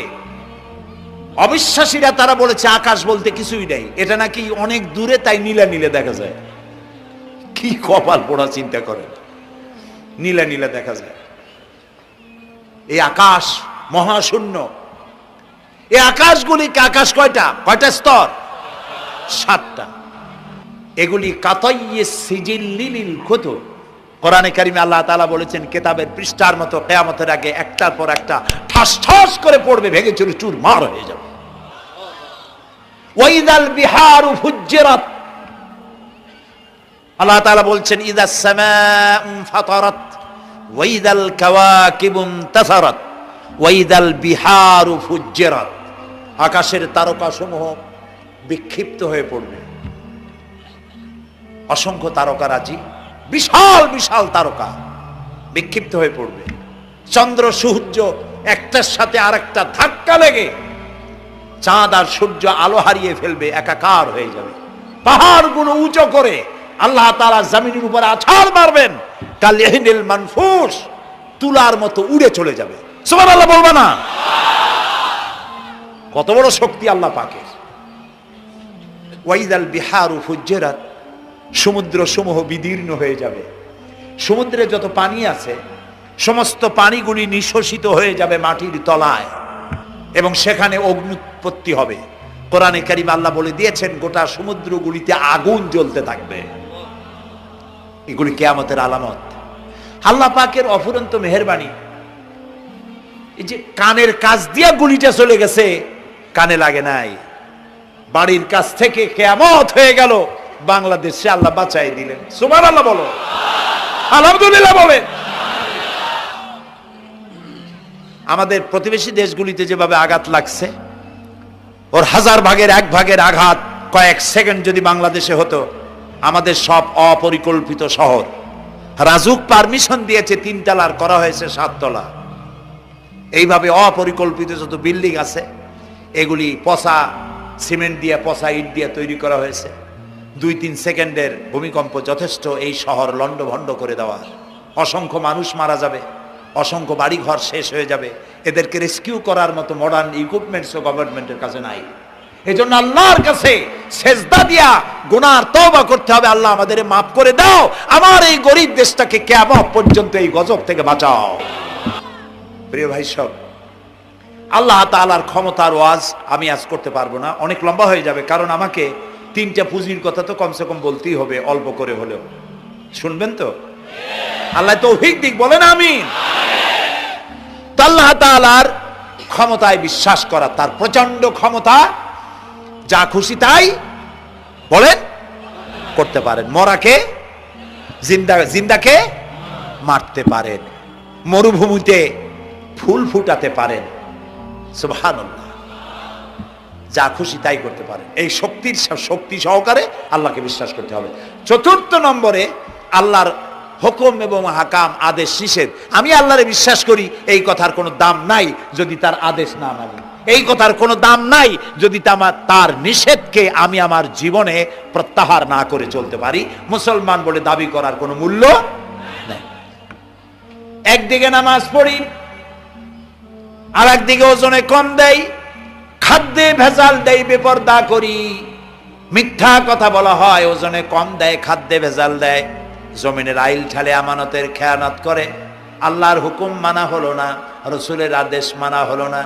অবিশ্বাসীরা তারা বলেছে আকাশ বলতে কিছুই নেই, এটা নাকি অনেক দূরে, তাই নীলা নীলে দেখা যায়। কি কপাল পোড়া চিন্তা করেন, নীলা নীলা দেখা যায়। এই আকাশ মহাশূন্য। এই আকাশগুলিকে, আকাশ কয়টা? কয়টা স্তর? 7টা। এগুলি কাতাইয়ে সিজিল্লিল কুতুব। কোরআনে কারিমে আল্লাহ তাআলা বলেছেন কিতাবের পৃষ্ঠার মতো কিয়ামতের আগে একটার পর একটা ঠাস ঠাস করে পড়বে, ভেঙে চুরে চুরমার হয়ে যাবে। ওয়াইদাল বিহারু ফুজ্জিরাত, আল্লাহ তাআলা বলছেন ইদাস সামাউ ফাতারাত ওয়াইদাল কাওয়াকিবু ইনতাসারাত ওয়াইদাল বিহারু ফুজ্জিরাত। আকাশের তারকাসমূহ বিক্ষিপ্ত হয়ে পড়বে। অসংখ্য তারকারাজি, বিশাল বিশাল তারকা বিক্ষিপ্ত হয়ে পড়বে। চন্দ্র সূর্য একটার সাথে আরেকটা ধাক্কা লেগে চাঁদ আর সূর্য আলো হারিয়ে ফেলবে, একাকার হয়ে যাবে। পাহাড়গুলো উঁচু করে আল্লাহ তাআলা জমিনের উপর আছাড় মারবেন, কালিহিনিল মানফুস, তুলার মতো উড়ে চলে যাবে। সুবহানাল্লাহ বলবা না? কত বড় শক্তি আল্লাহ পাকের। ওয়াইদাল বিহারু ফুজ্জিরাত, সমুদ্র সমূহ বিদীর্ণ হয়ে যাবে। সমুদ্রে যত পানি আছে সমস্ত পানিগুলি নিঃশোষিত হয়ে যাবে মাটির তলায়, এবং সেখানে অগ্নুৎপত্তি হবে। কোরআনে কারিমে আল্লাহ বলে দিয়েছেন গোটা সমুদ্রগুলিতে আগুন জ্বলতে থাকবে। এগুলি কিয়ামতের আলামত। আল্লাহ পাকের অফুরন্ত মেহেরবানি। এই যে কানের কাছ দিয়া গুলিটা চলে গেছে, কানে লাগে নাই। বাড়ির কাছ থেকে কিয়ামত হয়ে গেল, বাংলাদেশে আল্লাহ বাঁচাই দিলেন। সুবহানাল্লাহ বলো, আলহামদুলিল্লাহ বলেন। আমাদের প্রতিবেশী দেশগুলিতে যেভাবে আঘাত লাগছে, ওর 1000 ভাগের 1 ভাগের আঘাত কয়েক সেকেন্ড যদি বাংলাদেশে হতো, আমাদের সব অপরিকল্পিত শহর, রাজুক পারমিশন দিয়েছে 3 তলার, করা হয়েছে 7 তলা। এইভাবে অপরিকল্পিত যত বিল্ডিং আছে এগুলি পচা সিমেন্ট দিয়ে, পচা ইট দিয়ে তৈরি করা হয়েছে। 2-3 সেকেন্ডের ভূমিকম্প যথেষ্ট এই শহর লন্ডভন্ড করে দেওয়ার। অসংখ্য মানুষ মারা যাবে, অসংখ্য বাড়িঘর শেষ হয়ে যাবে। এদেরকে রেস্কিউ করার মতো মডার্ন ইকুইপমেন্টসও গভর্নমেন্টের কাছে নাই। এজন্য আল্লাহর কাছে সেজদা দিয়া গুনার তওবা করতে হবে, আল্লাহ আমাদের মাফ করে দাও, আমার এই গরিব দেশটাকে কিয়ামত পর্যন্ত এই গজব থেকে বাঁচাও। প্রিয় ভাই সব, আল্লাহ তাআলার ক্ষমতার ওয়াজ আমি আজ করতে পারবো না, অনেক লম্বা হয়ে যাবে। কারণ আমাকে 3টা পুঁজির কথা তো কমসে কম বলতেই হবে, অল্প করে হলেও। শুনবেন তো? আল্লাহ তৌফিক দিক, বলেন আমিন। তো আল্লাহ তাআলার ক্ষমতায় বিশ্বাস করা, তার প্রচন্ড ক্ষমতা, যা খুশি তাই বলেন করতে পারেন। মরাকে জিন্দাকে মারতে পারেন, মরুভূমিতে ফুল ফুটাতে পারেন। সুবহানাল্লাহ, যা খুশি তাই করতে পারেন। এই শক্তি সহকারে আল্লাহকে বিশ্বাস করতে হবে। 4র্থ নম্বরে আল্লাহর হুকুম এবং হাকাম, আদেশ নিষেধ। আমি আল্লাহরে বিশ্বাস করি, এই কথার কোনো দাম নাই যদি তার আদেশ না মানি। এই কথার কোনো দাম নাই যদি তার নিষেধকে আমি আমার জীবনে প্রত্যাহার না করে চলতে পারি। মুসলমান বলে দাবি করার কোনো মূল্য নেই। একদিকে নামাজ পড়ি, আর একদিকে ওজনে কম দেয়, খাদ্যে ভেজাল দেয়, বেপরদা করি, মিথ্যা কথা বলা হয়, ওজনে কম দেয়, খাদ্যে ভেজাল দেয়, জমিনের আইল ঠালে আমানতের খেয়ানত করে, আল্লাহর হুকুম মানা হলো না, রসুলের আদেশ মানা হলো না।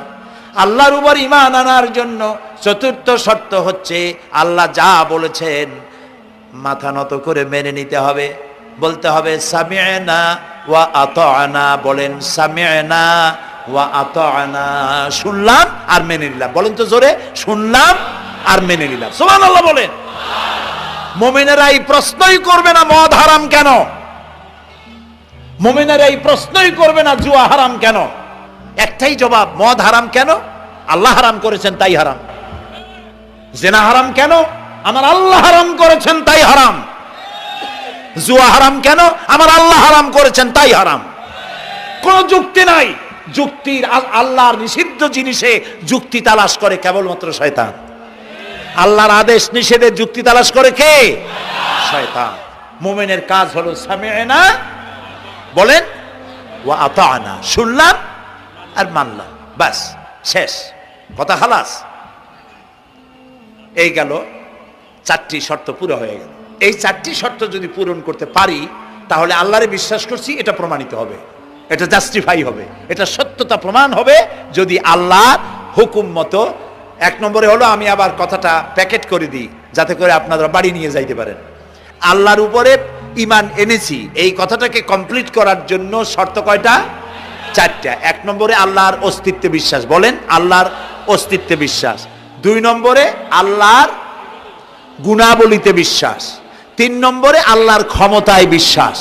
আল্লাহর উপর ঈমান আনার জন্য চতুর্থ শর্ত হচ্ছে আল্লাহ যা বলেছেন মাথা নত করে মেনে নিতে হবে, বলতে হবে সামি'না ওয়া আতা'না। বলেন সামি'না ওয়া আতা'না, শুনলাম আর মেনে নিলাম। বলেন তো জোরে, শুনলাম আর মেনে নিলাম। সুবহানাল্লাহ বলেন। মুমিনেরা এই প্রশ্নই করবে না মদ হারাম কেন, মুমিনেরা এই প্রশ্নই করবে না জুয়া হারাম কেন। একটাই জবাব, মদ হারাম কেন? আল্লাহ হারাম করেছেন তাই হারাম। জিনা হারাম কেন? আমার আল্লাহ হারাম করেছেন তাই হারাম। জুয়া হারাম কেন? আমার আল্লাহ হারাম করেছেন তাই হারাম। কোনো যুক্তি নাই। যুক্তির আল্লাহর নিষিদ্ধ জিনিসে যুক্তি তালাশ করে কেবলমাত্র শয়তান। আল্লাহর আদেশ নিষেধের যুক্তি তালাশ করে কে? শয়তান। মুমিনের কাজ হলো সামি'না, বলেন, ওয়া আতা'না, শুনলাম আর মানলাম, বাস, শেষ কথা, খালাস। এই গেল চারটি শর্ত পুরো হয়ে গেল। এই চারটি শর্ত যদি পূরণ করতে পারি তাহলে আল্লাহরে বিশ্বাস করছি এটা প্রমাণিত হবে, এটা জাস্টিফাই হবে, এটা সত্যতা প্রমাণ হবে যদি আল্লাহর হুকুম মতো। এক নম্বরে হলো, আমি আবার কথাটা প্যাকেট করে দিই যাতে করে আপনারা বাড়ি নিয়ে যাইতে পারেন। আল্লাহর উপরে ঈমান এনেছি, এই কথাটাকে কমপ্লিট করার জন্য শর্ত কয়টা? চারটা। এক নম্বরে আল্লাহর অস্তিত্বে বিশ্বাস, বলেন আল্লাহর অস্তিত্বে বিশ্বাস। দুই নম্বরে আল্লাহর গুণাবলীতে বিশ্বাস। তিন নম্বরে আল্লাহর ক্ষমতায় বিশ্বাস।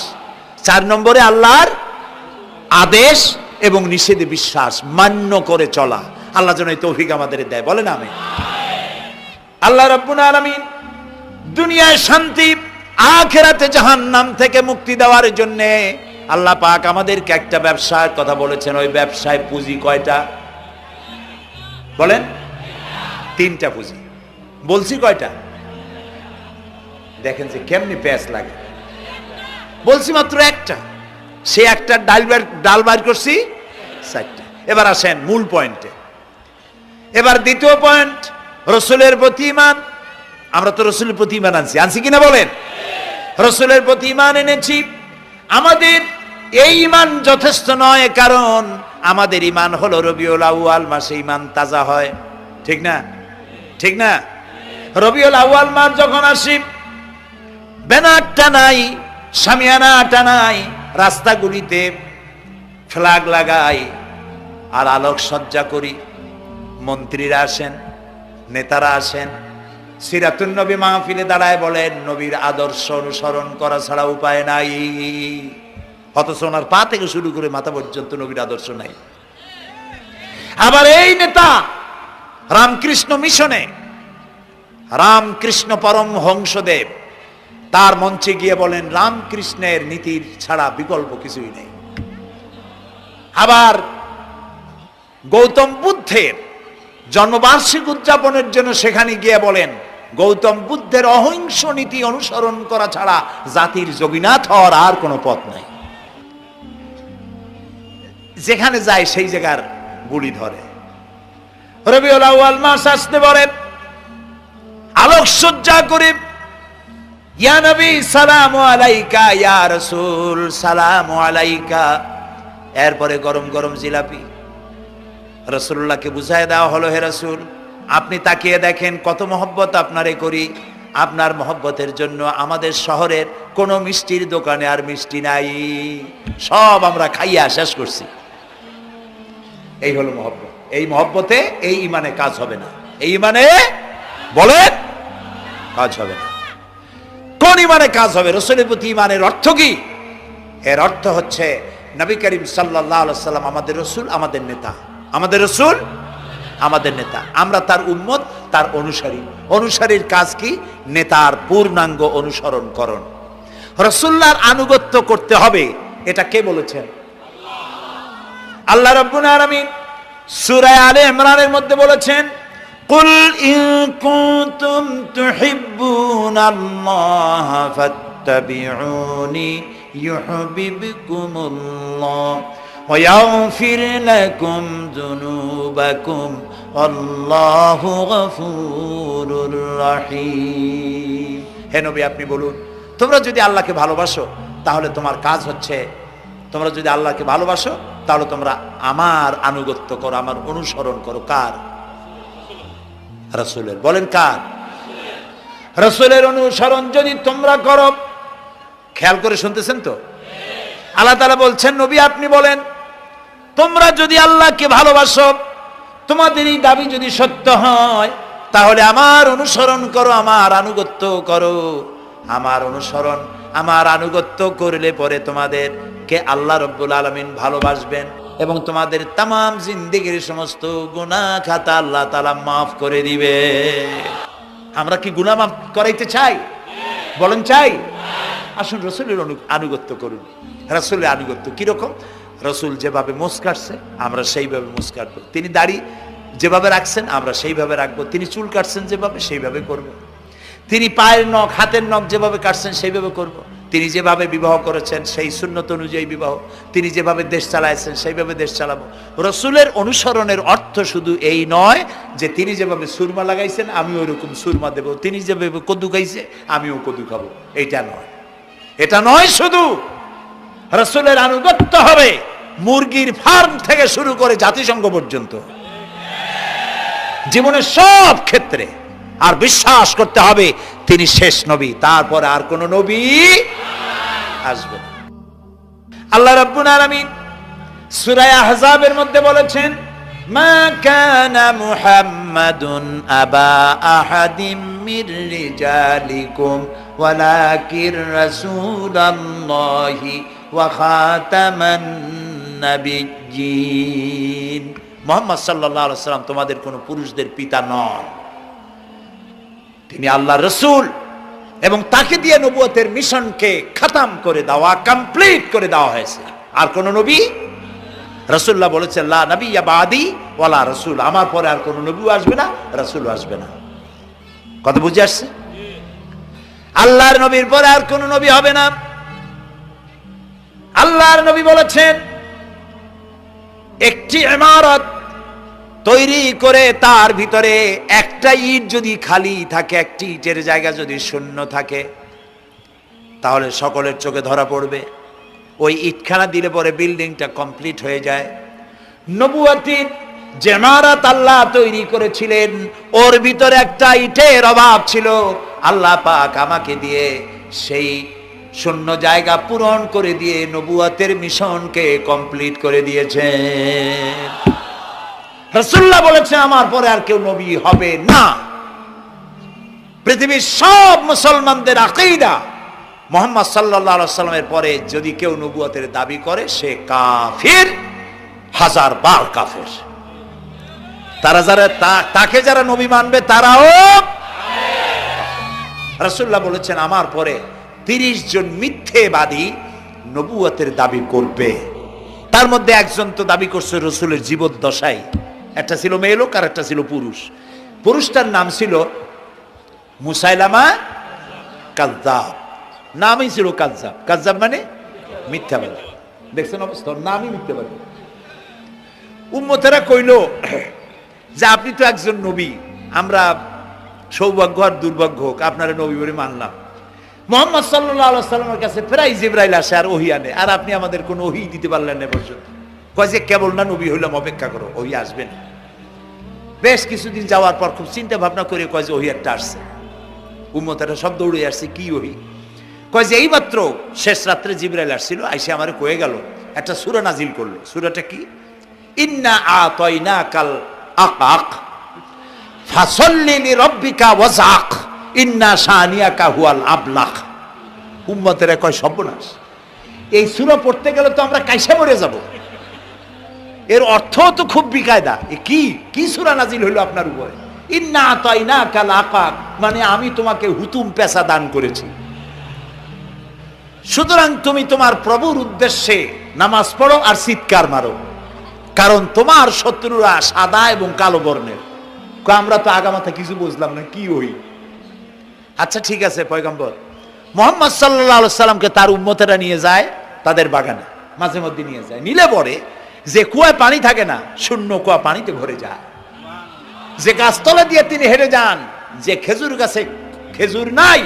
চার নম্বরে আল্লাহর আদেশ এবং নিষেধে বিশ্বাস, মান্য করে চলা। আল্লাহ যেন এই তৌফিক আমাদের দেয়, বলেন আমিন। আল্লাহ রাব্বুল আলামিন দুনিয়ায় শান্তি, আখিরাতে জাহান্নাম থেকে মুক্তি দেওয়ার জন্য আল্লাহ পাক আমাদেরকে একটা ব্যবসার কথা বলেছেন। ওই ব্যবসায় পুঁজি কয়টা? বলেন। তিনটা পুঁজি। বলছি কয়টা? দেখেন যে কেমনি প্যাঁচ লাগে। বলছি মাত্র একটা, সে একটা ডাল বাইর করছি চারটা। এবার আসেন মূল পয়েন্টে। এবার দ্বিতীয় পয়েন্ট, রসুলের প্রতি ঈমান। আমরা তো রসুলের প্রতি ঈমান আনছি কিনা বলেন? রসুলের প্রতি ঈমান এনেছি। আমাদের এই ঈমান যথেষ্ট নয়, কারণ আমাদের ঈমান হলো রবিউল আউয়াল মাসে ঈমান তাজা হয়, ঠিক না? ঠিক না? রবিউল আউয়াল মাস যখন আসি, ব্যানারটা নাই, শামিয়ানাটা নাই, রাস্তাগুলিতে ফ্ল্যাগ লাগাই আর আলোকসজ্জা করি। মন্ত্রীরা আসেন, নেতারা আসেন, সিরাতুন নবী মাহফিলে দাঁড়ায় বলেন নবীর আদর্শ অনুসরণ করা ছাড়া উপায় নাই। অথচ ওনার পা থেকে শুরু করে মাথা পর্যন্ত নবীর আদর্শ নাই। আবার এই নেতা রামকৃষ্ণ মিশনে, রামকৃষ্ণ পরমহংসদেব তার মঞ্চে গিয়ে বলেন রামকৃষ্ণের নীতির ছাড়া বিকল্প কিছুই নেই। আবার গৌতম বুদ্ধের জন্মবার্ষিকী উদযাপনের জন্য সেখানে গিয়ে বলেন গৌতম বুদ্ধের অহিংস নীতি অনুসরণ করা ছাড়া জাতির যোগীনাথ হওয়ার আর কোনো পথ নাই। যেখানে যায় সেই জায়গার গুলি ধরে। রবিউল আউয়াল মাস আসতে পারে, আলোকসজ্জা করে ইয়া নবী সালামু আলাইকা, ইয়া রাসূল সালামু আলাইকা। এরপরে গরম গরম জিলাপি রাসূলুল্লাহকে বুঝায় দেওয়া হলো, হে রাসূল আপনি তাকিয়ে দেখেন কত মহব্বত আপনারে করি, আপনার মহব্বতের জন্য আমাদের শহরের কোনো মিষ্টির দোকানে আর মিষ্টি নাই, সব আমরা খাইয়া শেষ করছি। এই হলো মহব্বত। এই মহব্বতে এই ঈমানে কাজ হবে না। এই ঈমানে বলেন কাজ হবে না। কোন ঈমানে কাজ হবে? রাসূলের প্রতি ঈমানের অর্থ কি? এর অর্থ হচ্ছে নবী করিম সাল্লাল্লাহু আলাইহি ওয়াসাল্লাম আমাদের রাসূল, আমাদের নেতা। আমাদের রাসূল আমাদের নেতা, আমরা তার উম্মত, তার অনুসারী। অনুসারীর কাজ কি? নেতার পূর্ণাঙ্গ অনুসরণ করণ। রাসূলুল্লাহর আনুগত্য করতে হবে, এটা কে বলেছেন? আল্লাহ রাব্বুল আলামিন সূরা আলে ইমরানের মধ্যে বলেছেন, কুল ইন কুনতুম তুহিব্বুনাল্লাহ ফাত্তাবিউনি ইউহিব্বুকুমুল্লাহ ওয়া ইয়াগফির লাকুম যুনুবাকুম আল্লাহু গফুরুর রহিম। হে নবী, আপনি বলুন, তোমরা যদি আল্লাহকে ভালোবাসো তাহলে তোমার কাজ হচ্ছে, তোমরা যদি আল্লাহকে ভালোবাসো তাহলে তোমরা আমার আনুগত্য করো, আমার অনুসরণ করো। কার? রাসূলের। বলেন কার? রাসূলের অনুসরণ যদি তোমরা করো, খেয়াল করে শুনতেছেন তো? আল্লাহ তাআলা বলছেন, নবী আপনি বলেন, তোমরা যদি আল্লাহকে ভালোবাসো, তোমাদের এই দাবি যদি সত্য হয়, তাহলে আমার অনুসরণ করো, আমার আনুগত্য করো। আমার অনুসরণ, আমার আনুগত্য করলে পরে তোমাদেরকে আল্লাহ রাব্বুল আলামিন ভালোবাসবেন এবং তোমাদের তামাম জিন্দেগীর সমস্ত গুনাহ খাতা আল্লাহ তাআলা মাফ করে দিবে। আমরা কি গুনাহ মাফ করাইতে চাই? বলেন চাই? আসুন রাসূলের আনুগত্য করুন। রাসূলের আনুগত্য কিরকম? রাসূল যেভাবে মোস কাটছে আমরা সেইভাবে মোস কাটবো, তিনি দাড়ি যেভাবে রাখছেন আমরা সেইভাবে রাখবো, তিনি চুল কাটছেন যেভাবে সেইভাবে করব, তিনি পায়ের নখ হাতের নখ যেভাবে কাটছেন সেইভাবে করব, তিনি যেভাবে বিবাহ করেছেন সেই সুন্নত অনুযায়ী বিবাহ, তিনি যেভাবে দেশ চালাইছেন সেইভাবে দেশ চালাবো। রাসূলের অনুসরণের অর্থ শুধু এই নয় যে তিনি যেভাবে সুরমা লাগাইছেন আমি ওইরকম সুরমা দেব, তিনি যেভাবে কদু খাইছে আমিও কদু খাবো, এটা নয়। এটা নয়, শুধু রাসূলের আনুগত্য হবে মুরগির ফার্ম থেকে শুরু করে জাতিসংঘ পর্যন্ত, জীবনের সব ক্ষেত্রে। আর বিশ্বাস করতে হবে তিনি শেষ নবী, তারপরে আর কোন নবী আসবে না। আল্লাহ রাব্বুল আলামিন সূরা আহজাবের মধ্যে বলেছেন, মা কানা মুহাম্মাদুন আবা আহাদিম মির রিজালিকুম ওয়ালাকির রাসূলুল্লাহি ওয়া খাতামান নাবিয়্যিন। মুহাম্মদ সাল্লাল্লাহু আলাইহি ওয়াসাল্লাম তোমাদের কোন পুরুষদের পিতা নন, তিনি আল্লাহর রাসূল এবং তাকে দিয়ে নবুয়তের মিশনকে খতম করে দেওয়া, কমপ্লিট করে দেওয়া হয়েছে। আর কোন নবী, রাসূলুল্লাহ বলেছেন, লা নাবিয়্যা বাদি ওয়ালা রাসূল, আমার পরে আর কোন নবীও আসবে না, রাসূলও আসবে না। কথা বুঝে আসছে? আল্লাহর নবীর পরে আর কোন নবী হবে না। আল্লাহর নবী বলেছেন, একটি ইমারত তৈরি করে তার ভিতরে একটা ইট যদি খালি থাকে, একটি ইটের জায়গা যদি শূন্য থাকে, তাহলে সকলের চোখে ধরা পড়বে। ওই ইটখানা দিলে পরে বিল্ডিংটা কমপ্লিট হয়ে যায়। নবুয়তির যে ইমারত আল্লাহ তৈরি করেছিলেন, ওর ভিতরে একটা ইটের অভাব ছিল। আল্লাহ পাক আমাকে দিয়ে সেই শূন্য জায়গা পূরণ করে দিয়ে নবুয়তের মিশনকে কমপ্লিট করে দিয়েছেন। রাসূলুল্লাহ বলেছেন, আমার পরে আর কেউ নবী হবে না। পৃথিবীর সব মুসলমানদের আকীদা, মুহাম্মদ সাল্লাল্লাহু আলাইহি ওয়াসাল্লামের পরে যদি কেউ নবুয়তের দাবি করে সে কাফির, হাজার বার কাফির। তারা যারা তাকে যারা নবী মানবে তারাও। রাসূলুল্লাহ বলেছেন, আমার পরে 30 জন মিথ্যেবাদী নবুয়তের দাবি করবে। তার মধ্যে একজন তো দাবি করছে রাসূলের জীবদ্দশায়, একটা ছিল মেয়ে লোক আর একটা ছিল পুরুষ। পুরুষটার নাম ছিল মুসাইলামা কাযযাব, নামই ছিল কাযযাব। কাযযাব মানে মিথ্যাবাদী। দেখছেন অবস্থা, নামই মিথ্যাবাদী। উম্মতেরা কইল যে আপনি তো একজন নবী, আমরা সৌভাগ্য আর দুর্ভাগ্য হোক আপনারা নবী বলে মানলাম। মুহাম্মদ সাল্লাল্লাহু আলাইহি ওয়াসাল্লামের কাছে প্রায় জিবরাইল আসে আর ওহী আনে, আর আপনি আমাদের কোনো ওহী দিতে পারলেন না পর্যন্ত। কয় যে কেবল না নবী হইলাম, অপেক্ষা করো, ওহী আসবে না। বেশ কিছুদিন যাওয়ার পর খুব চিন্তা ভাবনা করে কয় যে ওহী একটা আসছে। উম্মতেরা সব দৌড়ে আসছে, কি ওহী? কয় যে এইমাত্র শেষ রাত্রে জিবরাইল আসছিল, আইসে আমারে কয়ে গেল, একটা সূরা নাজিল করলো। সূরাটা কি? ইন্না আতাইনাকাল আকাক ফাসাল্লি লিরাব্বিকা ওয়াজআক ইন্না শানিয়াকা হুয়াল আবলাক। উম্মতেরা কয় সর্বনাশ, এই সূরা পড়তে গেলে তো আমরা কাইসা মরে যাব। এর অর্থ তো খুব বিকায়দা। কি সূরা নাজিল হইল আপনার উপরে? ইন্না আতাইনাকাল আকাক, মানে আমি তোমাকে হুতুম পেশা দান করেছি, সুতরাং তুমি তোমার প্রভুর উদ্দেশ্যে নামাজ পড়ো আর চিৎকার মারো। কারণ তোমার শত্রুরা সাদা এবং কালো বর্ণের। আমরা তো আগামাথা কিছু বুঝলাম না, কি হই। আচ্ছা ঠিক আছে, পয়গম্বর মুহাম্মদ সাল্লাল্লাহু আলাইহি সাল্লামকে তার উম্মতেরা নিয়ে যায় তাদের বাগানে, মাঝে মধ্যে নিয়ে যায়। নিলে পরে যে কুয়ায় পানি থাকে না, শূন্য কুয়া পানিতে ভরে যায়। যে গাছতলা দিয়ে তিনি হেঁটে যান, যে খেজুর গাছে খেজুর নাই,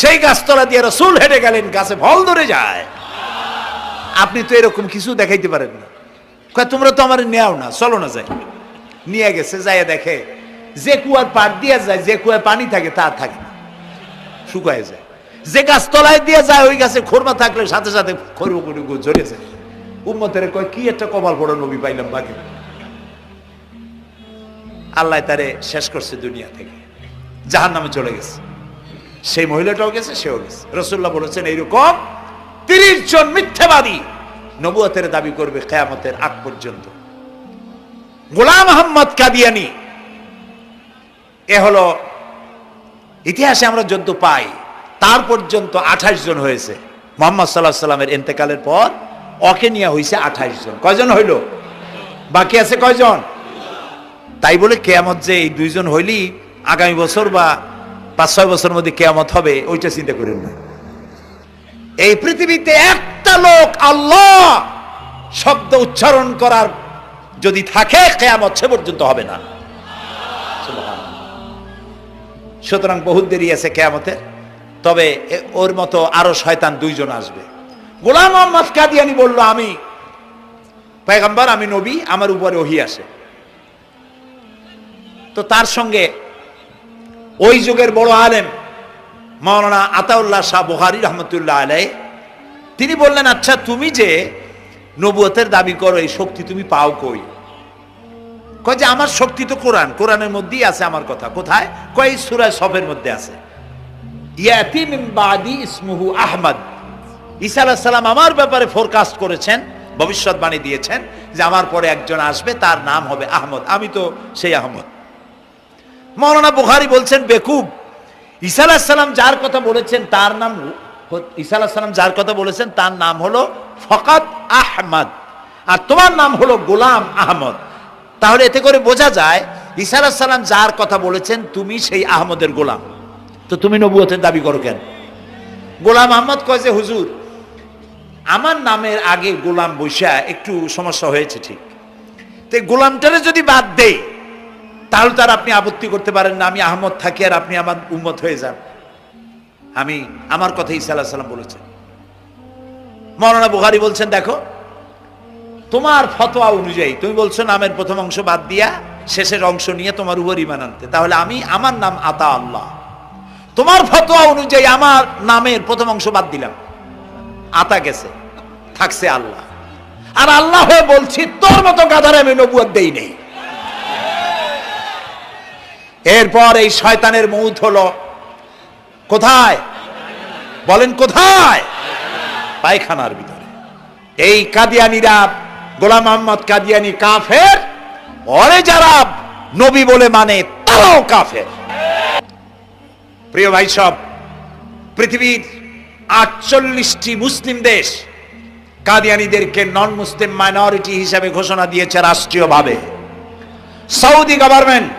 সেই গাছতলা দিয়ে রাসূল হেঁটে গেলেন, গাছে ফল ধরে যায়। আপনি তো এরকম কিছু দেখাইতে পারেন না। কয় তোমরা তো আমার নেও না, চলো না যাই। নিয়ে গেছে, যাইয়া দেখে যে কুয়ার পাড় দিয়ে যায়, যে কুয়ায় পানি থাকে তা থাকে না, শুকায় যায়। যে গাছতলায় দিয়ে যায় ওই গাছে খোরমা থাকলে সাথে সাথে খড়ি ঝরে যায়। উম্মতের কয় কি একটা কপাল পড়া নবী পাইলাম বাকি। আল্লাহ তারে শেষ করছে দুনিয়া থেকে, জাহান্নামে চলে গেছে। সেই মহিলাটাও গেছে, সেও গেছে। রাসূলুল্লাহ বলেছেন এইরকম 30 জন মিথ্যাবাদী নবুয়তের দাবি করবে কিয়ামতের আগ পর্যন্ত। গোলাম আহমদ কাদিয়ানী, এ হলো ইতিহাসে আমরা যদ্দ পাই তার পর্যন্ত 28 জন হয়েছে। মুহাম্মদ সাল্লাল্লাহু আলাইহি সাল্লামের ইন্তেকালের পর ওকে নিয়ে হয়েছে 28 জন। কয়জন হইল? বাকি আছে কয়জন? তাই বলে কিয়ামত যে এই 2 জন হইলি আগামী বছর বা 5-6 বছরের মধ্যে কিয়ামত হবে ওইটা চিন্তা করেন না। এই পৃথিবীতে একটা লোক আল্লাহ শব্দ উচ্চারণ করার যদি থাকে, কিয়ামত সে পর্যন্ত হবে না। সুতরাং বহুত দেরি আছে কিয়ামতের। তবে ওর মতো আরো শয়তান 2 জন আসবে। গোলাম আহমদ কাদিয়ানী বলল, আমি পয়গম্বর, আমি নবী, আমার উপরে ওহী আসে। তো তার সঙ্গে ওই যুগের বড় আলেম মাওলানা আতাউল্লাহ শাহ বুখারী রহমতুল্লাহ আলাইহি, তিনি বললেন, আচ্ছা তুমি যে নবুয়তের দাবি করো, এই শক্তি তুমি পাও কই? কয় যে আমার শক্তি তো কোরআন, কোরআনের মধ্যেই আছে আমার কথা। কোথায়? কয় সূরা সফের মধ্যে আছে, ইয়াতি মিন বাদি ইসমুহু আহমদ। ঈসা আলাইহিস সালাম আমার ব্যাপারে ফোরকাস্ট করেছেন, ভবিষ্যৎবাণী দিয়েছেন যে আমার পরে একজন আসবে, তার নাম হবে আহমদ। আমি তো সেই আহমদ। মাওলানা বুখারী বলছেন, বেকুব, ঈসা আলাইহিস সালাম যার কথা বলেছেন তার নাম, ঈসা আলাইহিস সালাম যার কথা বলেছেন তার নাম হলো ফকাত আহমদ, আর তোমার নাম হলো গোলাম আহমদ। তাহলে এতে করে বোঝা যায় ঈসা আলাইহিস সালাম যার কথা বলেছেন তুমি সেই আহমদের গোলাম। তো তুমি নবুয়তের দাবি করো কেন? গোলাম আহমদ কয় যে হুজুর, আমার নামের আগে গোলাম বৈশা একটু সমস্যা হয়েছে, ঠিক, তো গোলামটারে যদি বাদ দেই তাহলে তার আপনি আপত্তি করতে পারেন না, আমি আহমদ থাকি আর আপনি আমার উম্মত হয়ে যান। আমি আমার কথা ঈসা আলাইহিস সালাম বলেছেন। মাওলানা বুখারী বলছেন, দেখো তোমার ফতোয়া অনুযায়ী তুমি বলছো নামের প্রথম অংশ বাদ দিয়া শেষের অংশ নিয়ে তোমার উপর ঈমান আনতে, তাহলে আমার নাম আতা আল্লাহ। তোমার ফতোয়া অনুযায়ী আমার নামের প্রথম অংশ বাদ দিলাম, আতা গেছে, থাকছে আল্লাহ। আর আল্লাহ হয়ে বলছি তোর মতো গাধারে আমি নবুয়ত দেই নেই। এরপর এই শয়তানের মউত হলো কোথায়? বলেন কোথায়? পায়খানার ভিতরে। এই কাদিয়ানীরা, গোলাম আহমদ কাদিয়ানী কাফের, ওরে যারা নবী বলে মানে তারাও কাফের। প্রিয় ভাই সব, পৃথিবীর 48টি মুসলিম দেশ কাদিয়ানীদেরকে নন মুসলিম মাইনরিটি হিসেবে ঘোষণা দিয়েছে রাষ্ট্রীয়ভাবে। সৌদি গভর্নমেন্ট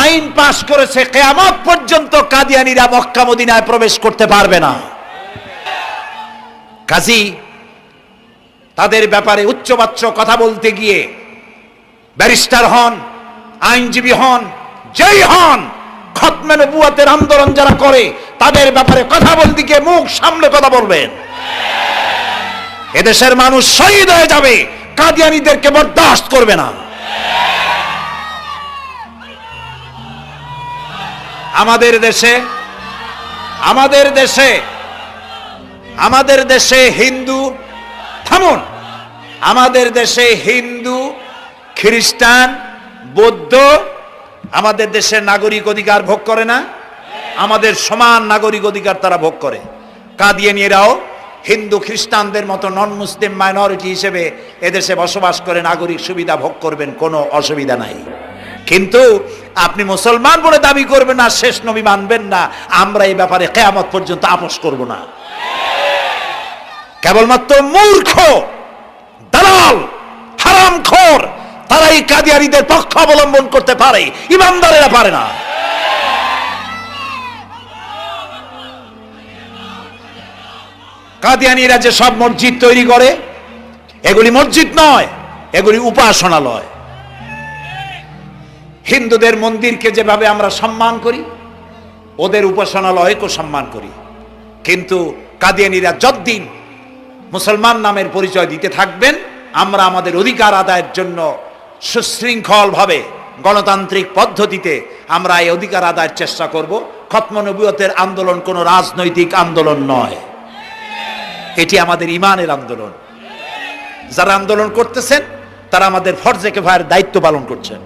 আইন পাশ করেছে, কিয়ামত পর্যন্ত কাদিয়ানীরা মক্কা মদিনায় প্রবেশ করতে পারবে না। কাজী তাদের ব্যাপারে উচ্চবাচ্য কথা বলতে গিয়ে ব্যারিস্টার হন, আইনজীবী হন, যেই হন, খতমে নবুয়তের আন্দোলন যারা করে তাদের ব্যাপারে কথা বলতে গিয়ে মুখ সামনে কথা বলবেন। এদেশের মানুষ শহীদ হয়ে যাবে, কাদিয়ানীদেরকে বরদাস্ত করবে না। আমাদের দেশে হিন্দু, থামুন, আমাদের দেশে হিন্দু, খ্রিস্টান, বৌদ্ধ আমাদের দেশের নাগরিক অধিকার ভোগ করে না? আমাদের সমান নাগরিক অধিকার তারা ভোগ করে। কাদিয়ানীরাও হিন্দু খ্রিস্টানদের মতো নন মুসলিম মাইনরিটি হিসেবে এদেশে বসবাস করে নাগরিক সুবিধা ভোগ করবেন, কোনো অসুবিধা নাই। কিন্তু আপনি মুসলমান বলে দাবি করবেন না, শেষ নবী মানবেন না, আমরা এই ব্যাপারে কিয়ামত পর্যন্ত আপোষ করব না। কেবলমাত্র মূর্খ দালাল, হারামখোর, তারাই কাদিয়ানীদের পক্ষ অবলম্বন করতে পারে, ইমানদারেরা পারে না। কাদিয়ানীরা যে সব মসজিদ তৈরি করে, এগুলি মসজিদ নয়, এগুলি উপাসনালয়। হিন্দুদের মন্দিরকে যেভাবে আমরা সম্মান করি, ওদের উপাসনালয়কেও সম্মান করি। কিন্তু কাদিয়ানীরা যতদিন মুসলমান নামের পরিচয় দিতে থাকবেন, আমরা আমাদের অধিকার আদায়ের জন্য সুশৃঙ্খল ভাবে গণতান্ত্রিক পদ্ধতিতে আমরা এই অধিকার আদায়ের চেষ্টা করব। খতম নবুয়তের আন্দোলন কোনো রাজনৈতিক আন্দোলন নয়, এটি আমাদের ইমানের আন্দোলন। যারা আন্দোলন করতেছেন তারা আমাদের ফরজে কিফায়ার দায়িত্ব পালন করছেন।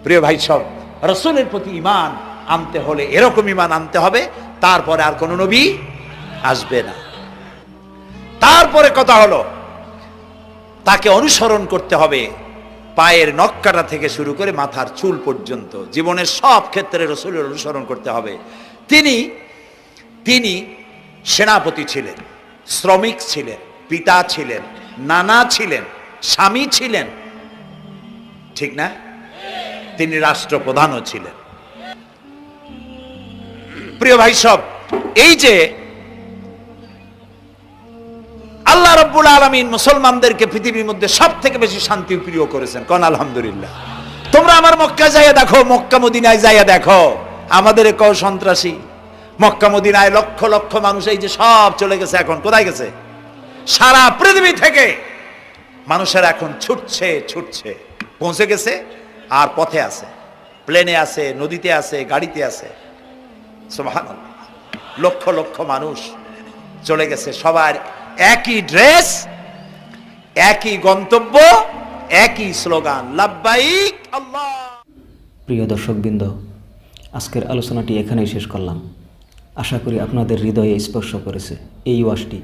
প্রিয় ভাই সব, রাসূলের প্রতি ঈমান আনতে হলে এরকম ঈমান আনতে হবে, তারপরে আর কোন নবী আসবে না। তারপরে কথা হলো তাকে অনুসরণ করতে হবে পায়ের নখকাটা থেকে শুরু করে মাথার চুল পর্যন্ত, জীবনের সব ক্ষেত্রে রাসূলের অনুসরণ করতে হবে। তিনি সেনাপতি ছিলেন, শ্রমিক ছিলেন, পিতা ছিলেন, নানা ছিলেন, স্বামী ছিলেন, ঠিক না? তিনি রাষ্ট্রপ্রধানও ছিলেন। প্রিয় ভাই সব, এই যে আল্লাহ রাব্বুল আলামিন মুসলমানদেরকে পৃথিবীর মধ্যে সবথেকে বেশি শান্তি প্রিয় করেছেন, কোন আলহামদুলিল্লাহ। তোমরা আমার মক্কা যাইয়া দেখো, মক্কা মদিনায় যাইয়া দেখো, আমাদের কও সন্ত্রাসী। মক্কা মদিনায় লক্ষ লক্ষ মানুষ এই যে সব চলে গেছে, এখন কোথায় গেছে? সারা পৃথিবী থেকে মানুষেরা এখন ছুটছে, পৌঁছে গেছে, আর পথে আছে, প্লেনে আছে, নদীতে আছে, গাড়িতে আছে। সুবহানাল্লাহ, লক্ষ লক্ষ মানুষ চলে গেছে, সবার একই ড্রেস, একই গন্তব্য, একই স্লোগান, লাব্বাইক আল্লাহ। প্রিয় দর্শকবৃন্দ, আজকের আলোচনাটি এখানেই শেষ করলাম। আশা করি আপনাদের হৃদয়ে স্পর্শ করেছে এই ওয়াজটি।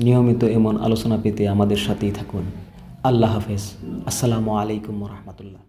নিয়মিত এমন আলোচনা পেতে আমাদের সাথেই থাকুন। আল্লাহ হাফেজ। আসসালামু আলাইকুম ওয়া রাহমাতুল্লাহ।